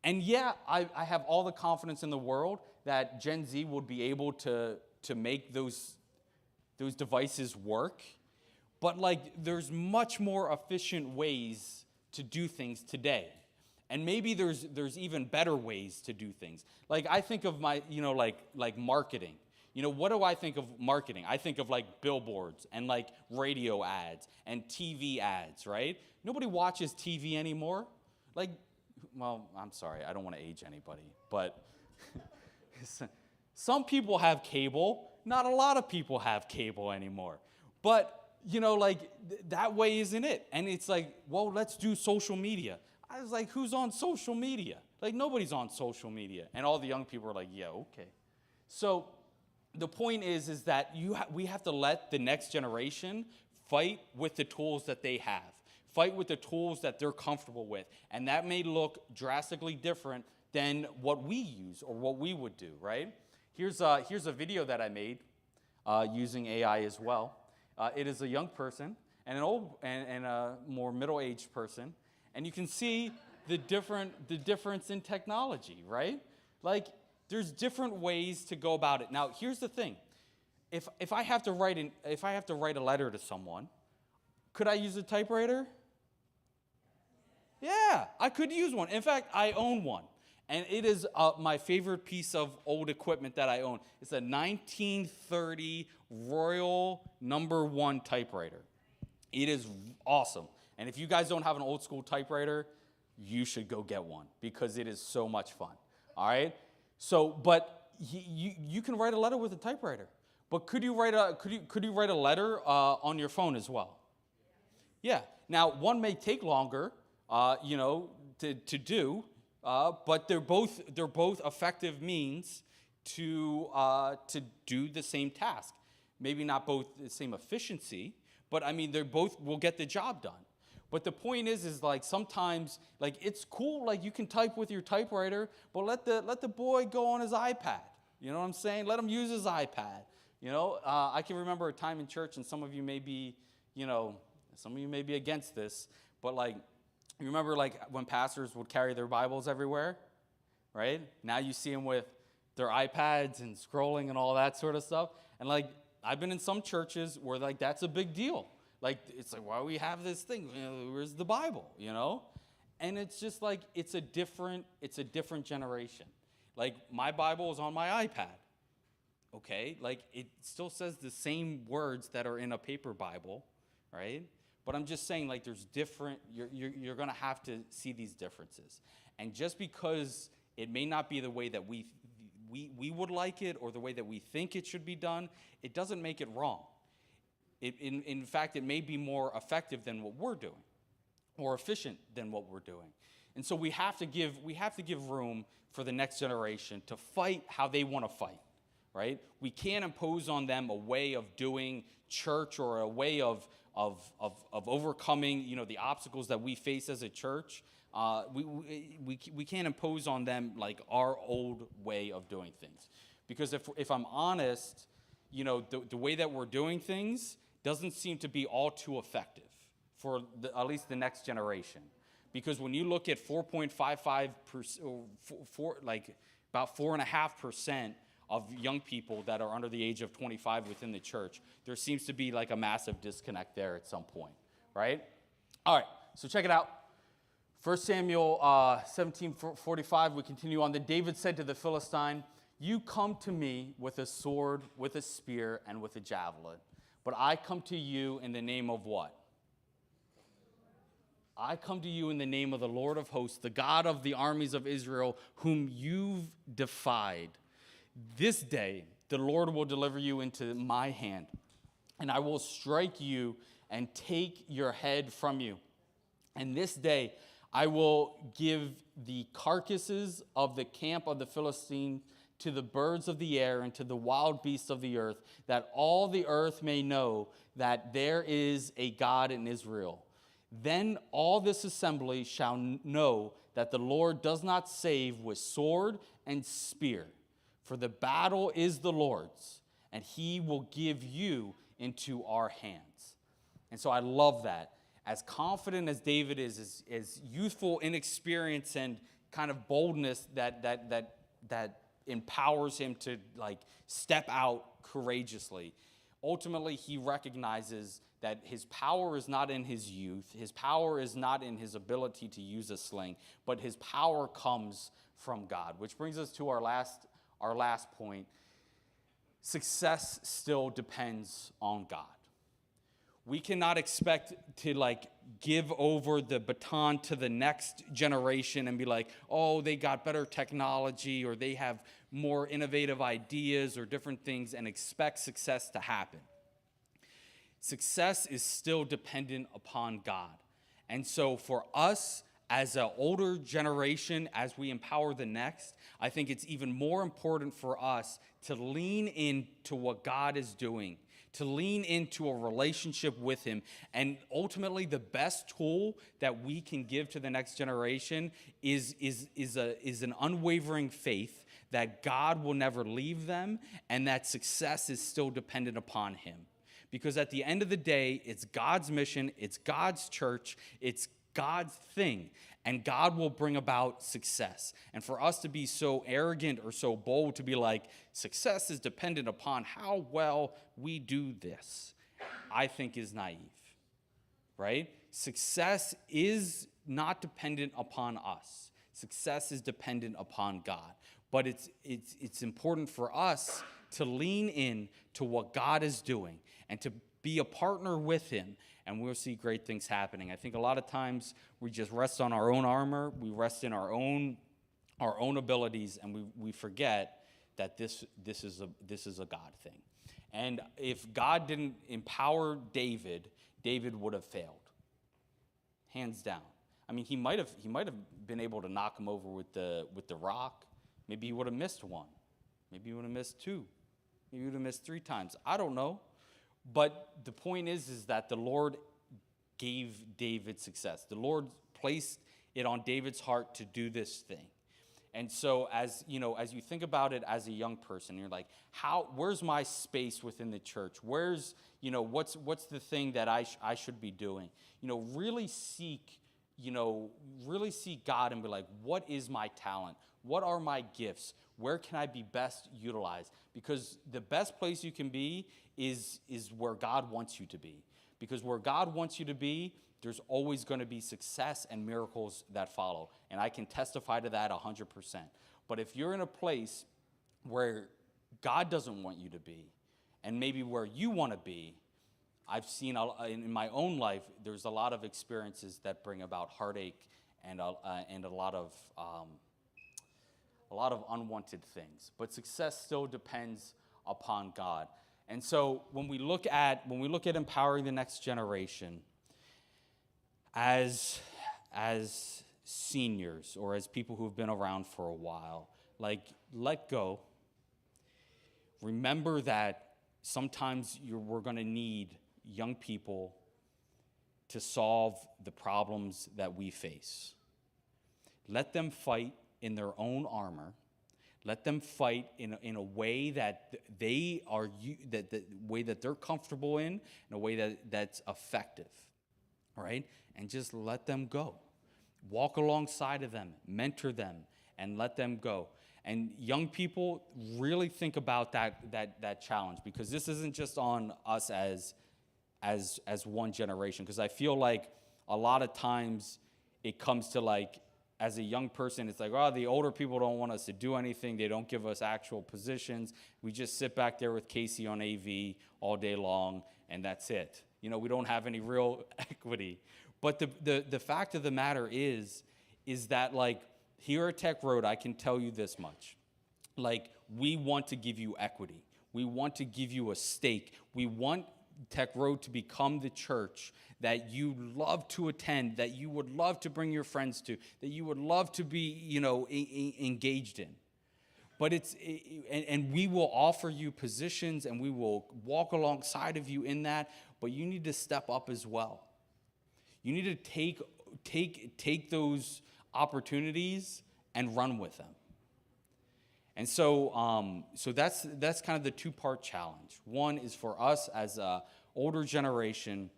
And yeah, I have all the confidence in the world that Gen Z would be able to make those devices work. But, like, there's much more efficient ways to do things today. And maybe there's even better ways to do things. Like, I think of my, like marketing. What do I think of marketing? I think of, like, billboards and, like, radio ads and TV ads, right? Nobody watches TV anymore. Like, well, I'm sorry, I don't want to age anybody, but some people have cable. Not a lot of people have cable anymore. But, that way isn't it. And it's like, well, let's do social media. I was like, who's on social media? Like, nobody's on social media. And all the young people are like, yeah, okay. So the point is that we have to let the next generation fight with the tools that they have. Fight with the tools that they're comfortable with. And that may look drastically different than what we use or what we would do, right? Here's a video that I made using AI as well. It is a young person and an old and a more middle-aged person. And you can see the difference in technology, right? Like, there's different ways to go about it. Now, here's the thing: if I have to write a letter to someone, could I use a typewriter? Yeah, I could use one. In fact, I own one, and it is my favorite piece of old equipment that I own. It's a 1930 Royal #1 typewriter. It is awesome. And if you guys don't have an old school typewriter, you should go get one because it is so much fun. All right? So, but you can write a letter with a typewriter. But could you write a letter on your phone as well? Yeah. Now, one may take longer, to do, but they're both effective means to do the same task. Maybe not both the same efficiency, but I mean, they both will get the job done. But the point is like, sometimes, like, it's cool, like, you can type with your typewriter, but let the boy go on his iPad. You know what I'm saying? Let him use his iPad. I can remember a time in church, and some of you may be against this, but, like, you remember, like, when pastors would carry their Bibles everywhere, right? Now you see them with their iPads and scrolling and all that sort of stuff. And, like, I've been in some churches where, like, that's a big deal. Like, it's like, why do we have this thing? Where's the Bible, And it's just like, it's a different generation. Like, my Bible is on my iPad, okay? Like, it still says the same words that are in a paper Bible, right? But I'm just saying, like, there's different, you're going to have to see these differences. And just because it may not be the way that we would like it or the way that we think it should be done, it doesn't make it wrong. In fact, it may be more effective than what we're doing or efficient than what we're doing. And so we have to give room for the next generation to fight how they want to fight, right? We can't impose on them a way of doing church or a way of overcoming, the obstacles that we face as a church. We can't impose on them like our old way of doing things. Because if I'm honest, the way that we're doing things doesn't seem to be all too effective for at least the next generation. Because when you look at 4.55%, about 4.5% of young people that are under the age of 25 within the church, there seems to be like a massive disconnect there at some point, right? All right, so check it out. 1 Samuel 17:45, we continue on. Then David said to the Philistine, "You come to me with a sword, with a spear, and with a javelin. But I come to you in the name of what? I come to you in the name of the Lord of hosts, the God of the armies of Israel, whom you've defied. This day the Lord will deliver you into my hand, and I will strike you and take your head from you. And this day I will give the carcasses of the camp of the Philistines to the birds of the air and to the wild beasts of the earth, that all the earth may know that there is a God in Israel. Then all this assembly shall know that the Lord does not save with sword and spear, for the battle is the Lord's, and he will give you into our hands." And so I love that. As confident as David is, as youthful inexperience and kind of boldness that empowers him to like step out courageously, ultimately he recognizes that his power is not in his youth, his power is not in his ability to use a sling, but his power comes from God. Which brings us to our last point. Success still depends on God. We cannot expect to give over the baton to the next generation and be like, oh, they got better technology or they have more innovative ideas or different things, and expect success to happen. Success is still dependent upon God. And so for us as an older generation, as we empower the next, I think it's even more important for us to lean into what God is doing, to lean into a relationship with him. And ultimately, the best tool that we can give to the next generation is an unwavering faith that God will never leave them and that success is still dependent upon him. Because at the end of the day, it's God's mission, it's God's church, it's God's thing, and God will bring about success. And for us to be so arrogant or so bold to be like, success is dependent upon how well we do this, I think is naive, right? Success is not dependent upon us. Success is dependent upon God. But it's important for us to lean in to what God is doing and to be a partner with him, and we'll see great things happening. I think a lot of times we just rest on our own armor, we rest in our own abilities, and we forget that this is a God thing. And if God didn't empower David, David would have failed, hands down. I mean, he might have been able to knock him over with the rock. Maybe he would have missed one. Maybe he would have missed two. Maybe he would have missed 3 times. I don't know. But the point is that the Lord gave David success. The Lord placed it on David's heart to do this thing. And so as you think about it as a young person, you're like, where's my space within the church? Where's, what's the thing that I should be doing? Really seek God and be like, what is my talent? What are my gifts? Where can I be best utilized? Because the best place you can be is where God wants you to be. Because where God wants you to be, there's always going to be success and miracles that follow. And I can testify to that 100%. But if you're in a place where God doesn't want you to be, and maybe where you want to be, I've seen in my own life, there's a lot of experiences that bring about heartache and a lot of unwanted things. But success still depends upon God. And so when we look at empowering the next generation, as seniors or as people who have been around for a while, like, let go. Remember that sometimes we're going to need young people to solve the problems that we face. Let them fight in their own armor. Let them fight in a way that they are the way that they're comfortable in a way that's effective, right? And just let them go. Walk alongside of them, mentor them, and let them go. And young people, really think about that challenge, because this isn't just on us as one generation. Because I feel like a lot of times it comes to, like, as a young person, it's like, oh, the older people don't want us to do anything. They don't give us actual positions. We just sit back there with Casey on AV all day long, and that's it. You know, we don't have any real equity. But the fact of the matter is that, like, here at Tech Road, I can tell you this much. Like, we want to give you equity. We want to give you a stake. We want Tech Road to become the church that you love to attend, that you would love to bring your friends to, that you would love to be, engaged in. But and we will offer you positions, and we will walk alongside of you in that, but you need to step up as well. You need to take those opportunities and run with them. And so that's kind of the two-part challenge. One is for us as an older generation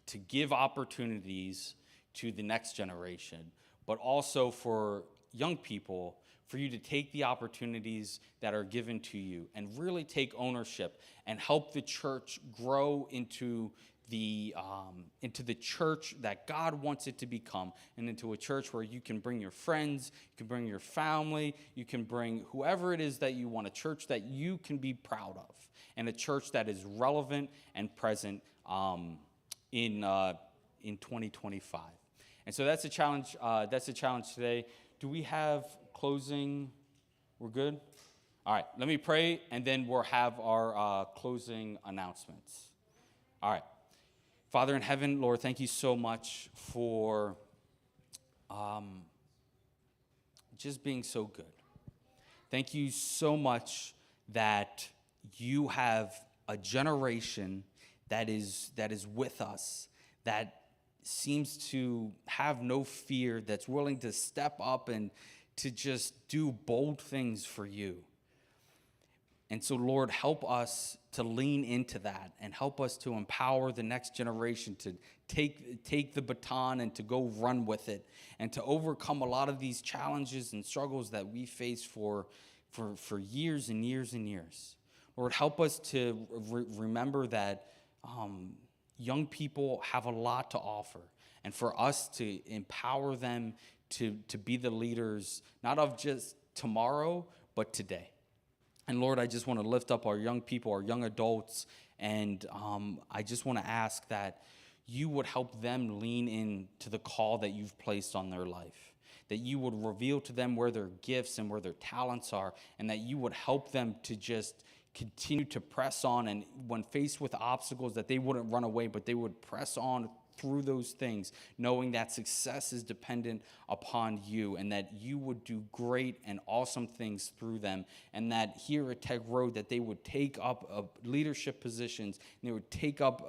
to give opportunities to the next generation, but also for young people, for you to take the opportunities that are given to you and really take ownership and help the church grow into the church that God wants it to become, and into a church where you can bring your friends, you can bring your family, you can bring whoever it is that you want, a church that you can be proud of, and a church that is relevant and present in 2025. And so that's a challenge. That's a challenge today. Do we have closing? We're good? All right, let me pray, and then we'll have our closing announcements. All right. Father in heaven, Lord, thank you so much for just being so good. Thank you so much that you have a generation that is with us, that seems to have no fear, that's willing to step up and to just do bold things for you. And so, Lord, help us to lean into that, and help us to empower the next generation to take the baton and to go run with it, and to overcome a lot of these challenges and struggles that we face for years and years and years. Lord, help us to remember that young people have a lot to offer, and for us to empower them to be the leaders, not of just tomorrow, but today. And Lord, I just want to lift up our young people, our young adults, and I just want to ask that you would help them lean into the call that you've placed on their life, that you would reveal to them where their gifts and where their talents are, and that you would help them to just continue to press on, and when faced with obstacles, that they wouldn't run away, but they would press on through those things, knowing that success is dependent upon you, and that you would do great and awesome things through them, and that here at Tech Road, that they would take up leadership positions, and they would take up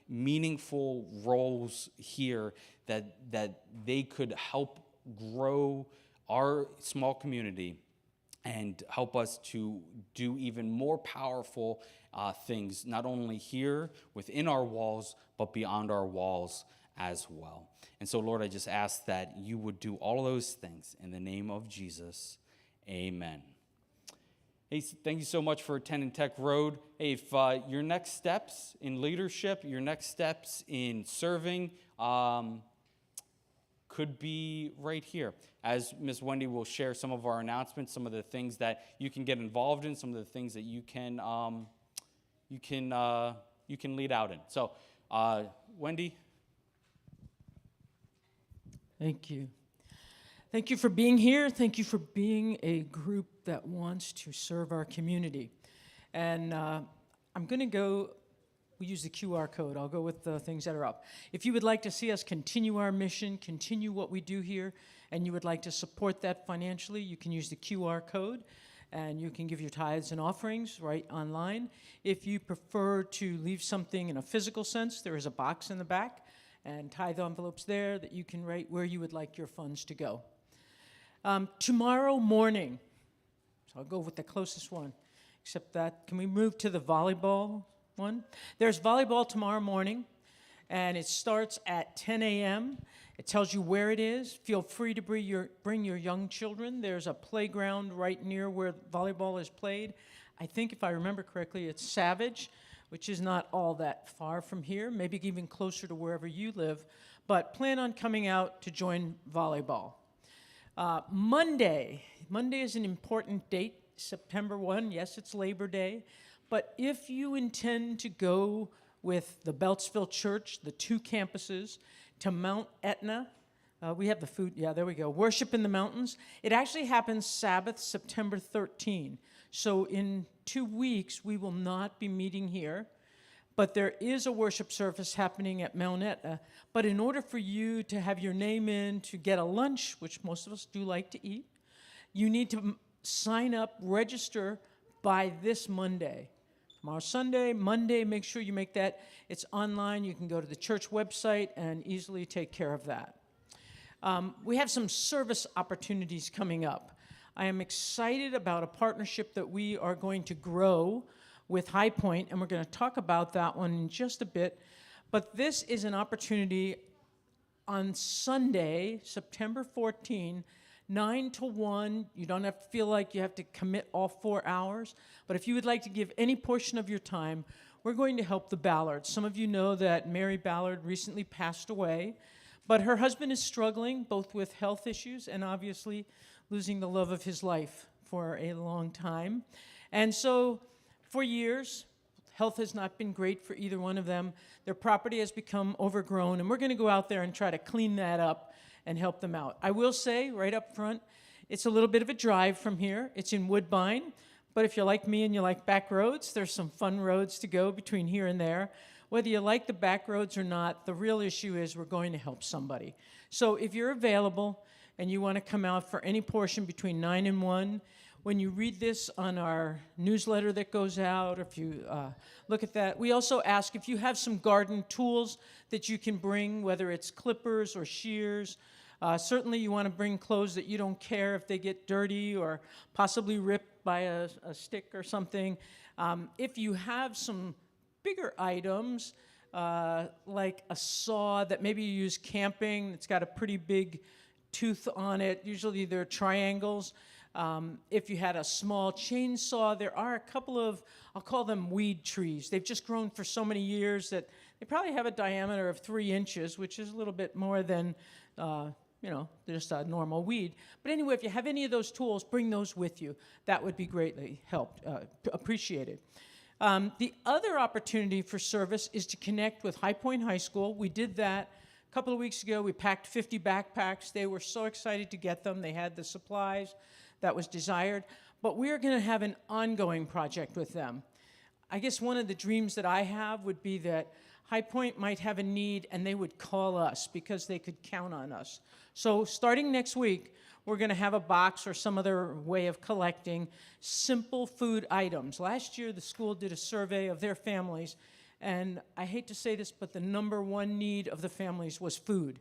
meaningful roles here, that they could help grow our small community and help us to do even more powerful things, not only here within our walls, but beyond our walls as well. And so, Lord, I just ask that you would do all of those things in the name of Jesus. Amen. Hey, thank you so much for attending Tech Road. Hey, if your next steps in leadership, your next steps in serving, could be right here. As Ms. Wendy will share some of our announcements, some of the things that you can get involved in, some of the things that you can lead out in. So, Wendy. Thank you. Thank you for being here. Thank you for being a group that wants to serve our community. And I'm going to go we use the QR code. I'll go with the things that are up. If you would like to see us continue our mission, continue what we do here, and you would like to support that financially, you can use the QR code, and you can give your tithes and offerings right online. If you prefer to leave something in a physical sense, there is a box in the back and tithe envelopes there that you can write where you would like your funds to go. Tomorrow morning, so I'll go with the closest one, except that, can we move to the volleyball one? There's volleyball tomorrow morning, and it starts at 10 a.m. It tells you where it is. Feel free to bring your young children. There's a playground right near where volleyball is played. I think, if I remember correctly, it's Savage, which is not all that far from here, maybe even closer to wherever you live. But plan on coming out to join volleyball. Monday is an important date, September 1. Yes, it's Labor Day. But if you intend to go with the Beltsville Church, the 2 campuses, to Mount Etna, we have the food, yeah, there we go, Worship in the Mountains. It actually happens Sabbath, September 13. So in 2 weeks, we will not be meeting here. But there is a worship service happening at Mount Etna. But in order for you to have your name in to get a lunch, which most of us do like to eat, you need to sign up, register by this Monday. Tomorrow's Sunday, Monday, make sure you make that. It's online. You can go to the church website and easily take care of that. We have some service opportunities coming up. I am excited about a partnership that we are going to grow with High Point, and we're going to talk about that one in just a bit. But this is an opportunity on Sunday, September 14, 9 to 1. You don't have to feel like you have to commit all 4 hours, but if you would like to give any portion of your time, we're going to help the Ballards. Some of you know that Mary Ballard recently passed away, but her husband is struggling both with health issues and obviously losing the love of his life for a long time. And so for years, health has not been great for either one of them. Their property has become overgrown, and we're going to go out there and try to clean that up and help them out. I will say right up front, it's a little bit of a drive from here. It's in Woodbine, but if you're like me and you like back roads, there's some fun roads to go between here and there. Whether you like the back roads or not, the real issue is we're going to help somebody. So if you're available and you want to come out for any portion between 9 and 1, when you read this on our newsletter that goes out, or if you look at that, we also ask if you have some garden tools that you can bring, whether it's clippers or shears. Certainly you want to bring clothes that you don't care if they get dirty or possibly ripped by a stick or something. If you have some bigger items, like a saw that maybe you use camping, it's got a pretty big tooth on it. Usually they're triangles. If you had a small chainsaw, there are a couple of, I'll call them weed trees. They've just grown for so many years that they probably have a diameter of 3 inches, which is a little bit more than, just a normal weed. But anyway, if you have any of those tools, bring those with you. That would be greatly appreciated. The other opportunity for service is to connect with High Point High School. We did that a couple of weeks ago. We packed 50 backpacks. They were so excited to get them. They had the supplies that was desired. But we're going to have an ongoing project with them. I guess one of the dreams that I have would be that High Point might have a need and they would call us because they could count on us. So starting next week, we're going to have a box or some other way of collecting simple food items. Last year, the school did a survey of their families, and I hate to say this, but the number one need of the families was food.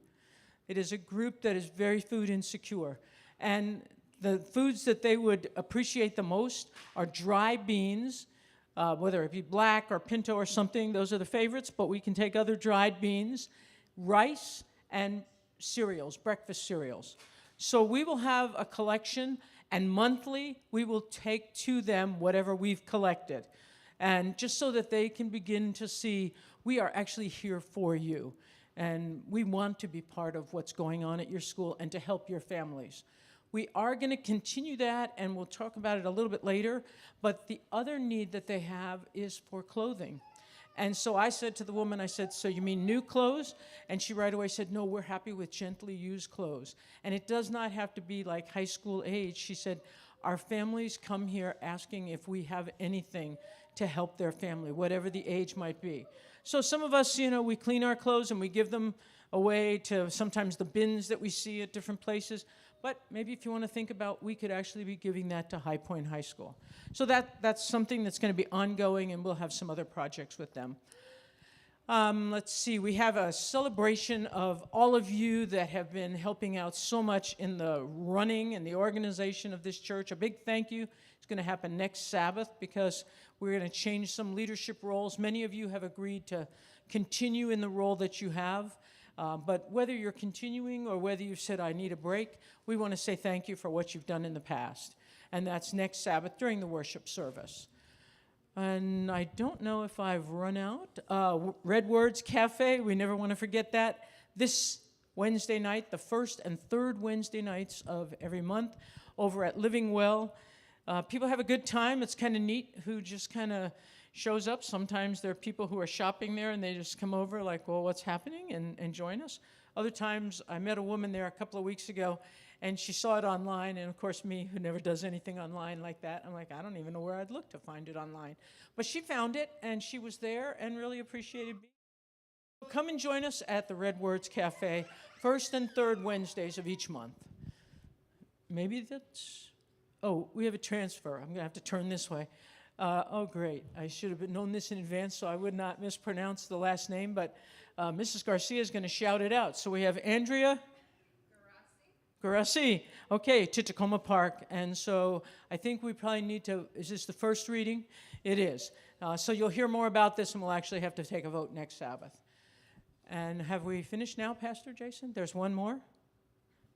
It is a group that is very food insecure, and the foods that they would appreciate the most are dry beans, whether it be black or pinto or something. Those are the favorites, but we can take other dried beans, rice, and cereals, breakfast cereals. So we will have a collection, and monthly we will take to them whatever we've collected. And just so that they can begin to see we are actually here for you. And we want to be part of what's going on at your school and to help your families. We are going to continue that, and we'll talk about it a little bit later. But the other need that they have is for clothing. And so I said to the woman, I said, so you mean new clothes? And she right away said, no, we're happy with gently used clothes. And it does not have to be like high school age. She said, our families come here asking if we have anything to help their family, whatever the age might be. So some of us, we clean our clothes and we give them away to sometimes the bins that we see at different places. But maybe if you want to think about, we could actually be giving that to High Point High School. So that's something that's going to be ongoing, and we'll have some other projects with them. Let's see, we have a celebration of all of you that have been helping out so much in the running and the organization of this church. A big thank you. It's going to happen next Sabbath because we're going to change some leadership roles. Many of you have agreed to continue in the role that you have. But whether you're continuing or whether you've said, I need a break, we want to say thank you for what you've done in the past. And that's next Sabbath during the worship service. And I don't know if I've run out. Red Words Cafe, we never want to forget that. This Wednesday night, the first and third Wednesday nights of every month over at Living Well. People have a good time. It's kind of neat who just kind of shows up. Sometimes there are people who are shopping there and they just come over like, well, what's happening, and join us. Other times, I met a woman there a couple of weeks ago, and she saw it online, and of course me, who never does anything online like that, I'm like, I don't even know where I'd look to find it online. But she found it, and she was there and really appreciated me. Come and join us at the Red Words Cafe, first and third Wednesdays of each month. Maybe that's, we have a transfer. I'm going to have to turn this way. Great. I should have known this in advance so I would not mispronounce the last name, but Mrs. Garcia is going to shout it out. So we have Andrea Garasi. Okay, to Tacoma Park. And so I think we probably need to, is this the first reading? It is. So you'll hear more about this, and we'll actually have to take a vote next Sabbath. And have we finished now, Pastor Jason? There's one more?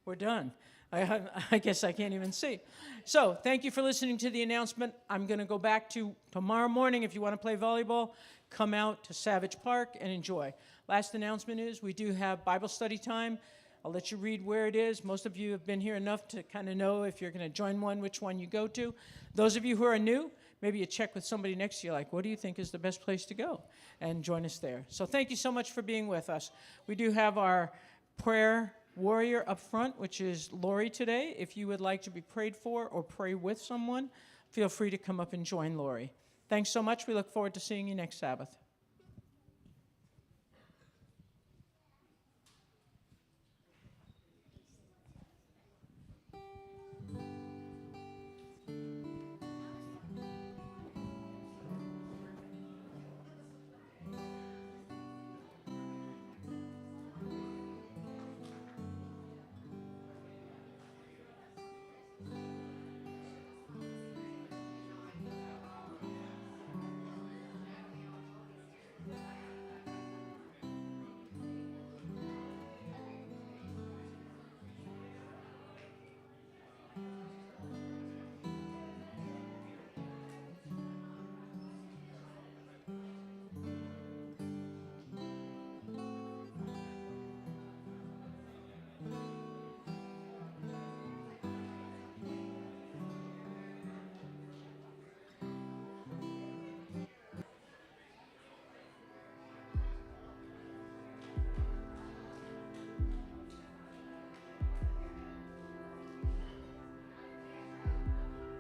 We're done. I guess I can't even see. So thank you for listening to the announcement. I'm going to go back to tomorrow morning. If you want to play volleyball, come out to Savage Park and enjoy. Last announcement is we do have Bible study time. I'll let you read where it is. Most of you have been here enough to kind of know if you're going to join one, which one you go to. Those of you who are new, maybe you check with somebody next to you, like, what do you think is the best place to go? And join us there. So thank you so much for being with us. We do have our prayer warrior up front, which is Lori today. If you would like to be prayed for or pray with someone, feel free to come up and join Lori. Thanks so much. We look forward to seeing you next Sabbath.